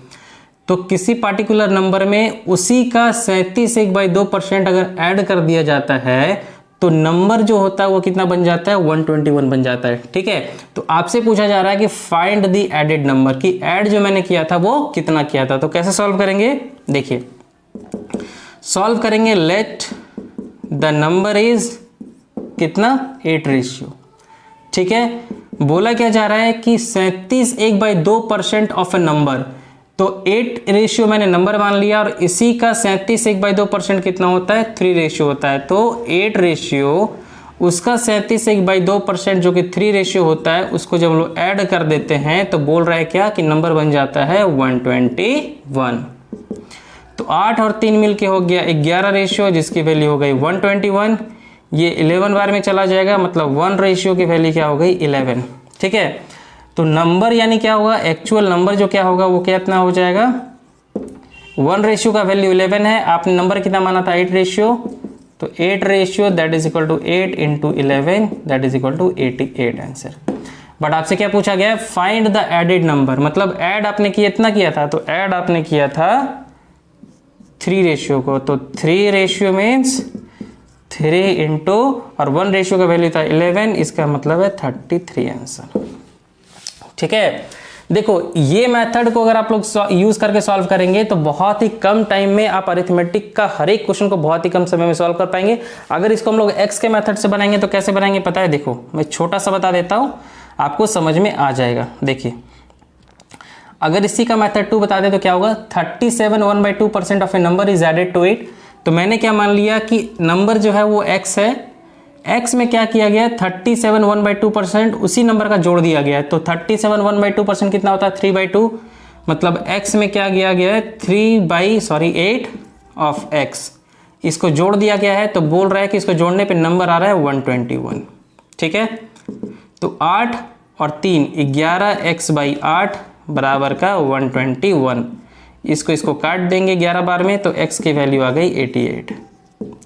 तो किसी पार्टिकुलर नंबर में उसी का 37/1/2% अगर ऐड कर दिया जाता है तो नंबर जो होता है वो कितना बन जाता है 121 बन जाता है। ठीक है, तो आपसे पूछा जा रहा है कि फाइंड द एडेड नंबर, की ऐड जो मैंने किया था वो कितना किया था। तो कैसे सॉल्व करेंगे, देखिए सॉल्व करेंगे, लेट द नंबर इज कितना 8 रेशियो। ठीक है, बोला क्या जा रहा है कि 37/1/2% ऑफ अ नंबर, तो 8 रेशियो मैंने नंबर मान लिया, और इसी का 37/1/2% कितना होता है 3 रेशियो होता है। तो 8 रेशियो उसका 37/1/2% जो कि 3 रेशियो होता है, उसको जब हम लोग ऐड कर देते हैं तो बोल रहा है क्या कि नंबर बन जाता है 121। तो 8 और 3 मिलके हो गया 11 रेशियो, जिसकी वैल्यू हो गई 121। ये 11 बार में चला जाएगा, मतलब 1 रेशियो की वैल्यू क्या हो गई 11। ठीक है, तो नंबर यानी क्या होगा, एक्चुअल नंबर जो क्या होगा वो कितना हो जाएगा 1 रेशियो का वैल्यू 11 है, आपने नंबर कितना माना था 8 रेशियो, तो 8 ratio that is equal to 8 into 11 that is equal to 88 answer. But आपसे क्या पूछा गया है, फाइंड द एडेड नंबर, मतलब ऐड आपने कितना किया था, तो ऐड आपने किया था 3 रेशियो को, तो 3 रेशियो मीन्स 3 इंटू और 1 रेशियो का वैल्यू था 11, इसका मतलब है 33 आंसर। ठीक है, देखो ये मेथड को अगर आप लोग यूज करके सॉल्व करेंगे तो बहुत ही कम टाइम में आप अरिथमेटिक का हर एक क्वेश्चन को बहुत ही कम समय में सॉल्व कर पाएंगे। अगर इसको हम लोग एक्स के मेथड से बनाएंगे तो कैसे बनाएंगे पता है, देखो मैं छोटा सा बता देता हूं, आपको समझ में आ जाएगा। देखिए अगर इसी का मेथड 2 बता दे तो क्या होगा, 37 1/2% of a number is added to 8। तो मैंने क्या मान लिया कि नंबर जो है वो x है, x में क्या किया गया 37 1/2%, उसी नंबर का जोड़ दिया गया है। तो 37 1/2% कितना होता है 3/2, मतलब x में क्या किया गया है 8 ऑफ x, इसको जोड़ दिया गया है। तो बोल रहा है कि इसको जोड़ने पे नंबर आ रहा है 121। ठीक है, तो 8 और 3 11x/8 बराबर का 121, इसको काट देंगे 11 बार में, तो x की वैल्यू आ गई 88।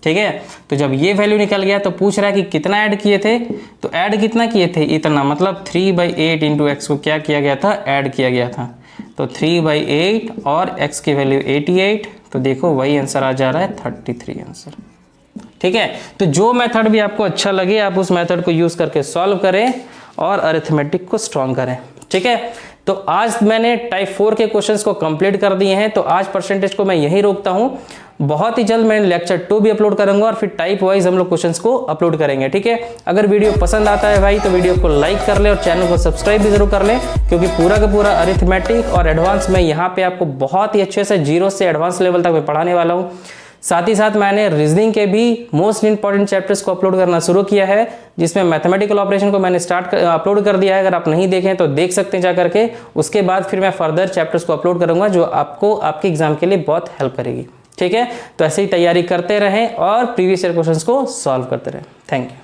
ठीक है, तो जब ये वैल्यू निकल गया तो पूछ रहा है कि कितना ऐड किए थे, तो ऐड कितना किए थे इतना, मतलब 3/8 इंटू एक्स को क्या किया गया था ऐड किया गया था, तो 3/8 और x की वैल्यू 88, तो देखो वही आंसर आ जा रहा है 33 आंसर। ठीक है, तो जो मेथड भी आपको अच्छा लगे आप उस मेथड को यूज करके सॉल्व करें और अरिथमेटिक को स्ट्रॉन्ग करें। ठीक है, तो आज मैंने टाइप 4 के क्वेश्चंस को कंप्लीट कर दिए हैं, तो आज परसेंटेज को मैं यहीं रोकता हूं। बहुत ही जल्द मैं लेक्चर 2 भी अपलोड करूंगा और फिर टाइप वाइज हम लोग क्वेश्चंस को अपलोड करेंगे। ठीक है, अगर वीडियो पसंद आता है भाई तो वीडियो को लाइक कर ले और चैनल को सब्सक्राइब भी जरूर कर ले, क्योंकि पूरा का पूरा अरिथमेटिक और एडवांस मैं यहाँ पे आपको बहुत ही अच्छे से 0 से एडवांस लेवल तक मैं पढ़ाने वाला हूँ। साथ ही साथ मैंने रीजनिंग के भी मोस्ट इंपॉर्टेंट चैप्टर्स को अपलोड करना शुरू किया है, जिसमें मैथमेटिकल ऑपरेशन को मैंने अपलोड कर दिया है। अगर आप नहीं देखें तो देख सकते हैं जा करके। उसके बाद फिर मैं फर्दर चैप्टर्स को अपलोड करूंगा जो आपको आपके एग्जाम के लिए बहुत हेल्प करेगी। ठीक है, तो ऐसे ही तैयारी करते रहें और प्रीवियस ईयर क्वेश्चंस को सॉल्व करते रहें। Thank you.